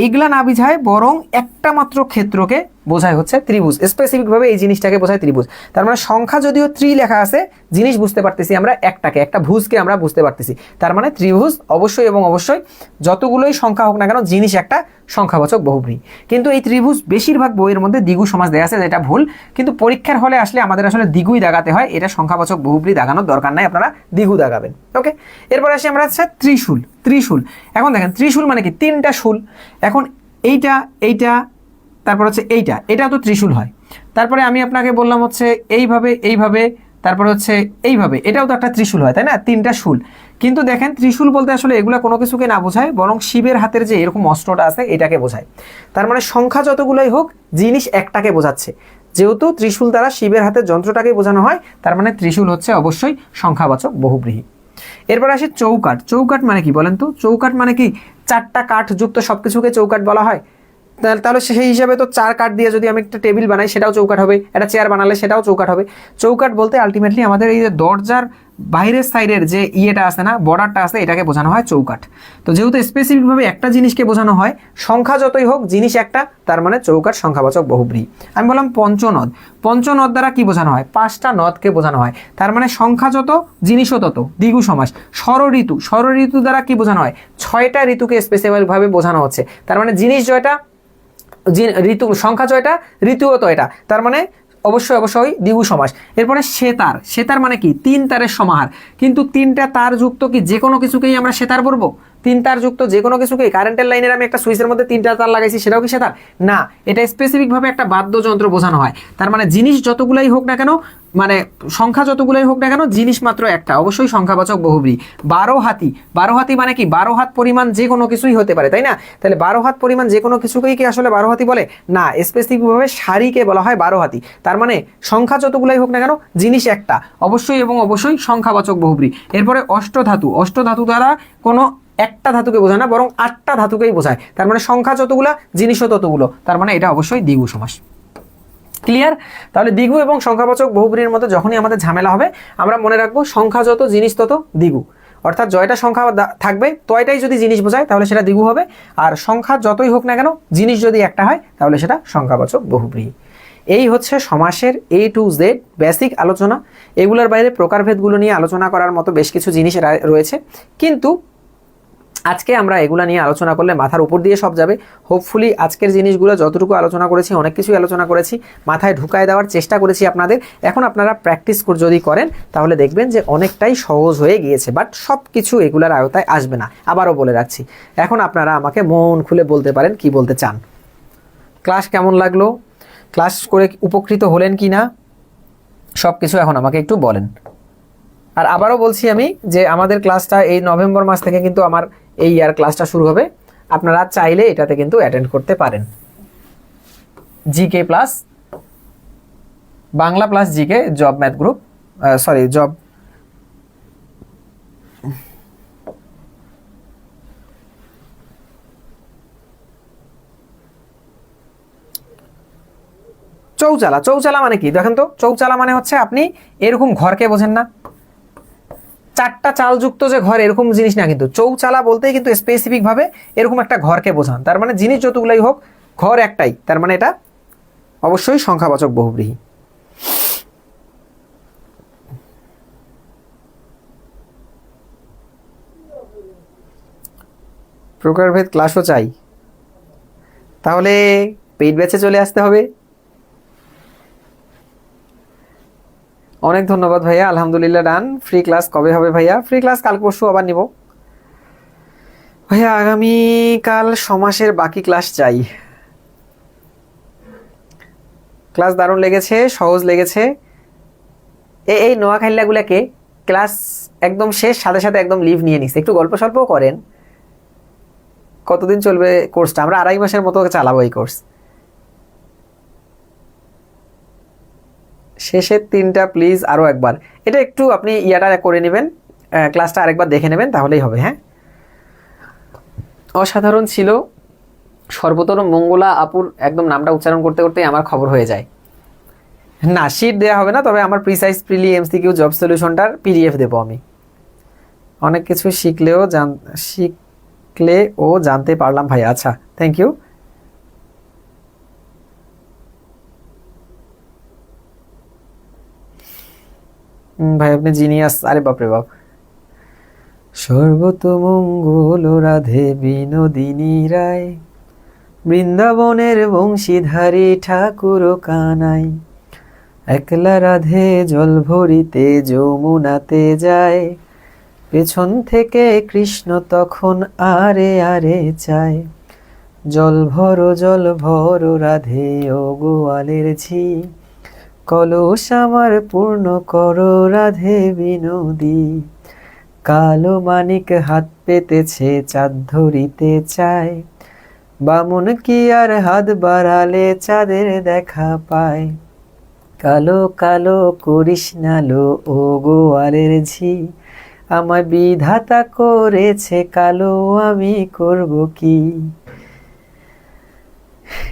এইগুলা না বোঝায়, বরং একটা মাত্র ক্ষেত্রকে বোঝায় হচ্ছে ত্রিভুজ। স্পেসিফিকভাবে এই জিনিসটাকে বোঝায় ত্রিভুজ। তার মানে সংখ্যা যদিও 3 লেখা আছে, জিনিস বুঝতে পারতেছি আমরা একটাকে, একটা ভুজকে আমরা বুঝতে পারতেছি। তার মানে ত্রিভুজ অবশ্যই এবং অবশ্যই যতগুলোই সংখ্যা হোক না কেন, জিনিস একটা, সংখ্যাবাচক বহুব্রীহি। কিন্তু এই ত্রিভুজ বেশিরভাগ বইয়ের মধ্যে দ্বিগু সমাস দেয়া আছে, যেটা ভুল। কিন্তু পরীক্ষার হলে আসলে আমাদের আসলে দ্বিগুই দাগাতে হয়, এটা সংখ্যাবাচক বহুব্রীহি দাগানোর দরকার নাই, আপনারা দ্বিগু দাগাবেন। ওকে, এরপর আসি আমরা হচ্ছে ত্রিশূল। ত্রিশূল, এখন দেখেন ত্রিশূল মানে কি? 3টা শূল। এখন এইটা, এইটা, তারপর হচ্ছে এইটা, এটা তো ত্রিশূল হয়। তারপরে আমি আপনাকে বললাম হচ্ছে এইভাবে, এইভাবে, তারপর হচ্ছে এইভাবে, এটাও তো একটা ত্রিশূল হয়, তাই না? 3টা শূল। কিন্তু দেখেন ত্রিশূল বলতে আসলে এগুলা কোনো কিছুকে না বোঝায়, বরং শিবের হাতের যে এরকম অস্ত্রটা আছে এটাকে বোঝায়। তার মানে সংখ্যা যতগুলোই হোক জিনিস একটাকে বোঝাচ্ছে। যেহেতু ত্রিশূল দ্বারা শিবের হাতের যন্ত্রটাকে বোঝানো হয়, তার মানে ত্রিশূল হচ্ছে অবশ্যই সংখ্যাবাচক বহুব্রীহি। এরপর আসে চৌকাঠ। চৌকাঠ মানে কি বলেন তো? চৌকাঠ মানে কি? 4টা কাঠ যুক্ত সবকিছুকে চৌকাঠ বলা হয়। তাহলে সেই হিসাবে তো 4 কাঠ দিয়ে যদি আমি একটা টেবিল বানাই সেটাও চৌকাঠ হবে, একটা চেয়ার বানালে সেটাও চৌকাঠ হবে। চৌকাঠ বলতে আলটিমেটলি আমাদের এই যে দরজার বাইরের সাইডের যে ইয়েটা আছে না, বর্ডারটা আছে, এটাকে বোঝানো হয় চৌকাঠ। তো যেহেতু স্পেসিফিকভাবে একটা জিনিসকে বোঝানো হয়, সংখ্যা যতই হোক জিনিস একটা, তার মানে চৌকাঠ সংখ্যাবাচক বহুব্রীহি। আমি বললাম পঞ্চনদ, পঞ্চনদ দ্বারা কি বোঝানো হয়? 5টা নদকে বোঝানো হয়, তার মানে সংখ্যা যত জিনিসও তত, দ্বিগু সমাস। ষড়ঋতু, ষড়ঋতু দ্বারা কি বোঝানো হয়? 6টা ঋতুকে স্পেসিফিকভাবে বোঝানো হচ্ছে, তার মানে জিনিস জয়টা, ঋতু সংখ্যা জয়টা, ঋতুও তো এটা, তার মানে অবশ্যই অবশ্যই দ্বিগু সমাস। এরপরে সেতার, সেতার মানে কি? 3 তারের সমাহার। কিন্তু 3টা তার যুক্ত কি যে কোনো কিছুকেই আমরা সেতার বলবো? 3 তার যুক্ত যে কোনো কিছুকেই, কারেন্টের লাইনের আমি একটা সুইচের মধ্যে 3টা তার লাগাইছি, সেটাও কি সেতার? না, এটা স্পেসিফিকভাবে একটা বাদ্যযন্ত্র বোঝানো হয়। তার মানে জিনিস যতগুলাই হোক না কেন, মানে সংখ্যা যতগুলাই হোক না কেন, জিনিস মাত্র একটা, অবশ্যই সংখ্যাবাচক বহুব্রীহি। 12 হাতি, 12 হাতি মানে কি? 12 হাত পরিমাণ যে কোনো কিছুই হতে পারে, তাই না? তাহলে 12 হাত পরিমাণ যে কোনো কিছুকেই কি আসলে 12 হাতি বলে? না, স্পেসিফিকভাবে সারিকে বলা হয় 12 হাতি। তার মানে সংখ্যা যতগুলাই হোক না কেন, জিনিস একটা, অবশ্যই এবং অবশ্যই সংখ্যাবাচক বহুব্রীহি। এরপরে অষ্টধাতু, অষ্টধাতু দ্বারা কোনো একটা ধাতুকে বোঝায় না, বরং 8টা ধাতুকেই বোঝায়, তার মানে সংখ্যা যতগুলা জিনিসও ততগুলো, তার মানে এটা অবশ্যই দ্বিগু সমাস। ক্লিয়ার? তাহলে দ্বিগু এবং সংখ্যাবাচক বহুব্রীহির মধ্যে যখনই আমাদের ঝামেলা হবে, আমরা মনে রাখবো সংখ্যা যত জিনিস তত দ্বিগু, অর্থাৎ জয়টা সংখ্যা থাকবে তয়টাই যদি জিনিস বোঝায় তাহলে সেটা দ্বিগু হবে, আর সংখ্যা যতই হোক না কেন জিনিস যদি একটা হয় তাহলে সেটা সংখ্যাবাচক বহুব্রীহি। এই হচ্ছে সমাসের A to Z বেসিক আলোচনা। এগুলোর বাইরে প্রকারভেদগুলো নিয়ে আলোচনা করার মতো বেশ কিছু জিনিস রয়েছে, কিন্তু আজকে আমরা এগুলা নিয়ে আলোচনা করলে মাথার উপর দিয়ে সব যাবে। হোপফুলি আজকের জিনিসগুলো যতটুকু আলোচনা করেছি, অনেক কিছুই আলোচনা করেছি, মাথায় ঢুকায় দেওয়ার চেষ্টা করেছি আপনাদের। এখন আপনারা প্র্যাকটিস যদি করেন তাহলে দেখবেন যে অনেকটাই সহজ হয়ে গিয়েছে, বাট সব কিছু এগুলার আওতায় আসবে না, আবারও বলে রাখছি। এখন আপনারা আমাকে মন খুলে বলতে পারেন কি বলতে চান। ক্লাস কেমন লাগলো? ক্লাস করে উপকৃত হলেন কি না? সব কিছু এখন আমাকে একটু বলেন। আর আবারও বলছি আমি যে আমাদের ক্লাসটা এই নভেম্বর মাস থেকে কিন্তু আমার এই ইয়ার ক্লাসটা শুরু হবে। আপনারা চাইলে এটাতে কিন্তু অ্যাটেন্ড করতে পারেন। GK plus Bangla plus GK job math group, sorry job, Chauchala. Chauchala মানে কি দেখেন তো? চৌচালা মানে হচ্ছে আপনি এরকম ঘরকে বোঝেন না, 4টা চালযুক্ত যে ঘর, এরকম জিনিস না, কিন্তু চৌচালা বলতেই কিন্তু স্পেসিফিক ভাবে এরকম একটা ঘরকে বোঝান। তার মানে জিনিস যতগুলাই হোক ঘর একটাই, তার মানে এটা অবশ্যই সংখ্যাবাচক বহুব্রীহি। প্রকারভেদ ক্লাসও চাই, তাহলে পেইড ব্যাচে চলে আসতে হবে। অনেক ধন্যবাদ ভাইয়া, আলহামদুলিল্লাহ ডান। ফ্রি ক্লাস কবে হবে ভাইয়া? ফ্রি ক্লাস কাল পরশু আবার নিব ভাইয়া। আগামীকাল সমাসের বাকি ক্লাস চাই। ক্লাস দারুণ লেগেছে, সহজ লেগেছে। এই নোয়াখাইল্লাগুলাকে ক্লাস একদম শেষ সাথে সাথে একদম লিভ নিয়ে নিচ্ছে, একটু গল্প স্বল্পও করেন। কতদিন চলবে কোর্সটা? আমরা 2.5 মাসের মতো চালাবো এই কোর্স। শেষের 3টা প্লিজ আরও একবার, এটা একটু আপনি ইয়াটা করে নেবেন, ক্লাসটা আরেকবার দেখে নেবেন, তাহলেই হবে। হ্যাঁ, অসাধারণ ছিল। সর্বতর মঙ্গলা আপুর একদম নামটা উচ্চারণ করতে করতেই আমার খবর হয়ে যায়। না, শিট দেওয়া হবে না, তবে আমার প্রিসাইজ প্রিলি এমসিকিউ জব সলিউশনটার পিডিএফ দেবো আমি। অনেক কিছু শিখলে ও জানতে পারলাম ভাই। আচ্ছা, থ্যাংক ইউ ভাই, আপনি জিনিয়াস। আরে বাপরে বাপ। সর্বতমঙ্গল রাধে বিনোদিনী রায়, বৃন্দাবনের বংশীধারী ঠাকুর কানাই, একলা রাধে জল ভরিতে যমুনাতে যায়, পেছন থেকে কৃষ্ণ তখন আরে আরে চায়, জল ভর রাধে ও গোয়ালের ঝি, কলস আমার পূর্ণ করো রাধে বিনোদী, কালো মানিক হাত পেতেছে চাঁদ ধরিতে চায়, বামুন কি আর হাত বাড়ালে চাঁদের দেখা পায়, কালো কালো করিস নালো ও গোয়ালের ঝি, আমায় বিধাতা করেছে কালো আমি করব কি।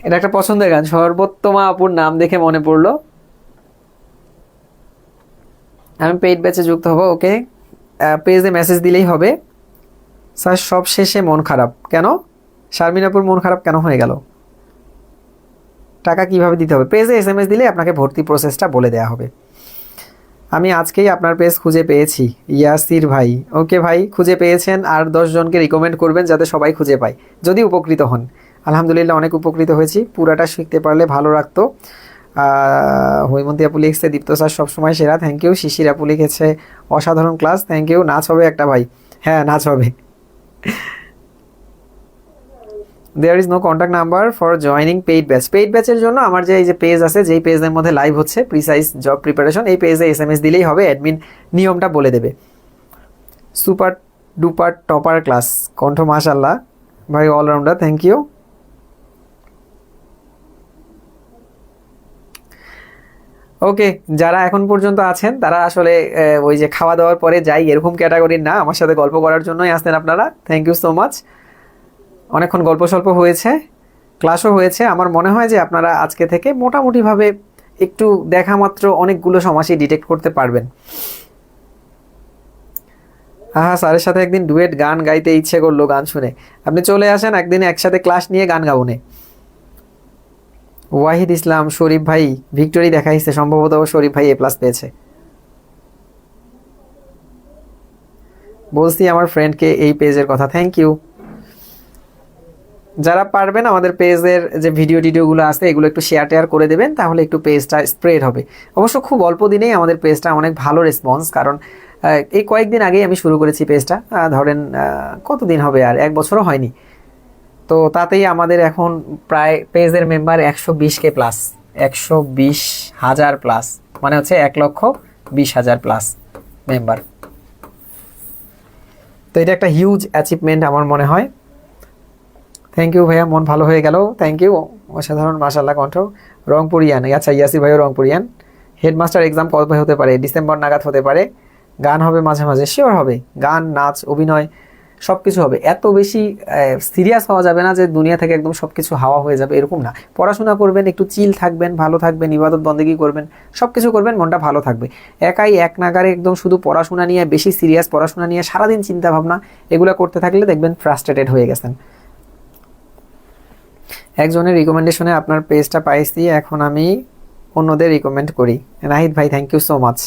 এটা একটা পছন্দের গান, সর্বোত্তমা আপুর নাম দেখে মনে পড়লো। আমি পেইড ব্যাচে যুক্ত হব। ওকে, পেজে মেসেজ দিলেই হবে। স্যার সব শেষে মন খারাপ কেন? শারমিনাপুর মন খারাপ কেন হয়ে গেল? টাকা কিভাবে দিতে হবে? পেজে SMS দিলে আপনাকে ভর্তি প্রসেসটা বলে দেওয়া হবে। আমি আজকেই আপনার পেজ খুঁজে পেয়েছি ইয়াসির ভাই। ওকে ভাই, খুঁজে পেয়েছেন, আর 10 জনকে রিকমেন্ড করবেন যাতে সবাই খুঁজে পায়, যদি উপকৃত হন। আলহামদুলিল্লাহ অনেক উপকৃত হয়েছি, পুরাটা শিখতে পারলে ভালো রাখতো। হৈমন্তী আপু লিখছে দীপ্ত স্যার সবসময় সেরা, থ্যাংক ইউ। শিশির আপু লিখেছে অসাধারণ ক্লাস, থ্যাংক ইউ। নাচ হবে একটা ভাই? হ্যাঁ নাচ হবে। There is no contact number for joining paid batch. Paid ব্যাচের জন্য আমার যে এই যে পেজ আছে, যেই পেজের মধ্যে লাইভ হচ্ছে প্রিসাইজ জব প্রিপারেশন, এই পেজে SMS দিলেই হবে, অ্যাডমিন নিয়মটা বলে দেবে। সুপার ডুপার টপার ক্লাস, কণ্ঠ মাশাল্লাহ ভাই, অলরাউন্ডার, থ্যাংক ইউ। ওকে, যারা এখন পর্যন্ত আছেন তারা আসলে ওই যে খাওয়া দাওয়ার পরে যাই এরকম ক্যাটাগরির না, আমার সাথে গল্প করার জন্যই আসতেন আপনারা, থ্যাংক ইউ সো মাচ। অনেকক্ষণ গল্প সল্প হয়েছে, ক্লাসও হয়েছে। আমার মনে হয় যে আপনারা আজকে থেকে মোটামুটিভাবে একটু দেখা মাত্র অনেকগুলো সমাসই ডিটেক্ট করতে পারবেন। হ্যাঁ, স্যারের সাথে একদিন ডুয়েট গান গাইতে ইচ্ছে করলো গান শুনে। আপনি চলে আসেন একদিন, একসাথে ক্লাস নিয়ে গান গাবনে। ওয়াহিদ ইসলাম, শরীফ ভাই ভিক্টোরি দেখাইছে, সম্ভবত শরীফ ভাই A+ পেয়েছে। বলছি আমার ফ্রেন্ডকে এই পেজের কথা, থ্যাংক ইউ। যারা পারবেন আমাদের পেজের যে ভিডিওগুলো আছে এগুলো একটু শেয়ার করে দেবেন, তাহলে একটু পেজটা স্প্রেড হবে। অবশ্য খুব অল্প দিনেই আমাদের পেজটা অনেক ভালো রেসপন্স, কারণ এই কয়েকদিন আগেই আমি শুরু করেছি পেজটা, ধরেন কতদিন হবে, আর 1 বছরও হয়নি। তো তাতেই আমাদের এখন প্রায় পেজের মেম্বার 120K প্লাস, 120,000 প্লাস, মানে হচ্ছে 1,20,000 প্লাস মেম্বার। তো এটা একটা হিউজ অ্যাচিভমেন্ট আমার মনে হয়। থ্যাংক ইউ ভাইয়া, মন ভালো হয়ে গেল, থ্যাংক ইউ। অসাধারণ মাশাল্লাহ কণ্ঠ। রংপুরিয়ান, আচ্ছা ইয়াসির ভাইও রংপুরিয়ান। হেডমাস্টার এক্সাম কবে হতে পারে? ডিসেম্বর নাগাদ হতে পারে। গান হবে মাঝে মাঝে, শিওর হবে, গান নাচ অভিনয় সব কিছু হবে। এত বেশি সিরিয়াস হওয়া যাবে না যে দুনিয়া থেকে একদম সব কিছু হাওয়া হয়ে যাবে, এরকম না। পড়াশোনা করবেন, একটু চিল থাকবেন, ভালো থাকবেন, ইবাদত বন্দেগী করবেন, সব কিছু করবেন, মনটা ভালো থাকবে। একাই এক নাগারে একদম শুধু পড়াশোনা নিয়ে, বেশি সিরিয়াস পড়াশোনা নিয়ে সারাদিন চিন্তা ভাবনা এগুলো করতে থাকলে দেখবেন ফ্রাস্ট্রেটেড হয়ে গেছেন। একজনের রিকমেন্ডেশনে আপনার পেজটা পাইছি, এখন আমি অন্যদের রিকমেন্ড করি। নাহিদ ভাই, থ্যাংক ইউ সো মাচ।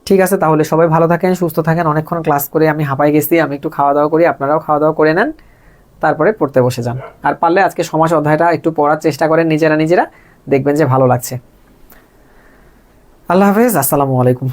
ঠিক আছে, তাহলে সবাই ভালো থাকেন, সুস্থ থাকেন। অনেকক্ষণ ক্লাস করে আমি হাঁপাই গেছি, আমি একটু খাওয়া দাওয়া করি, আপনারাও খাওয়া দাওয়া করে নেন, তারপরে পড়তে বসে যান। আর পারলে আজকে সমাস অধ্যায়টা একটু পড়ার চেষ্টা করেন নিজেরা, দেখবেন যে ভালো লাগছে। আল্লাহ হাফেজ, আসসালামু আলাইকুম।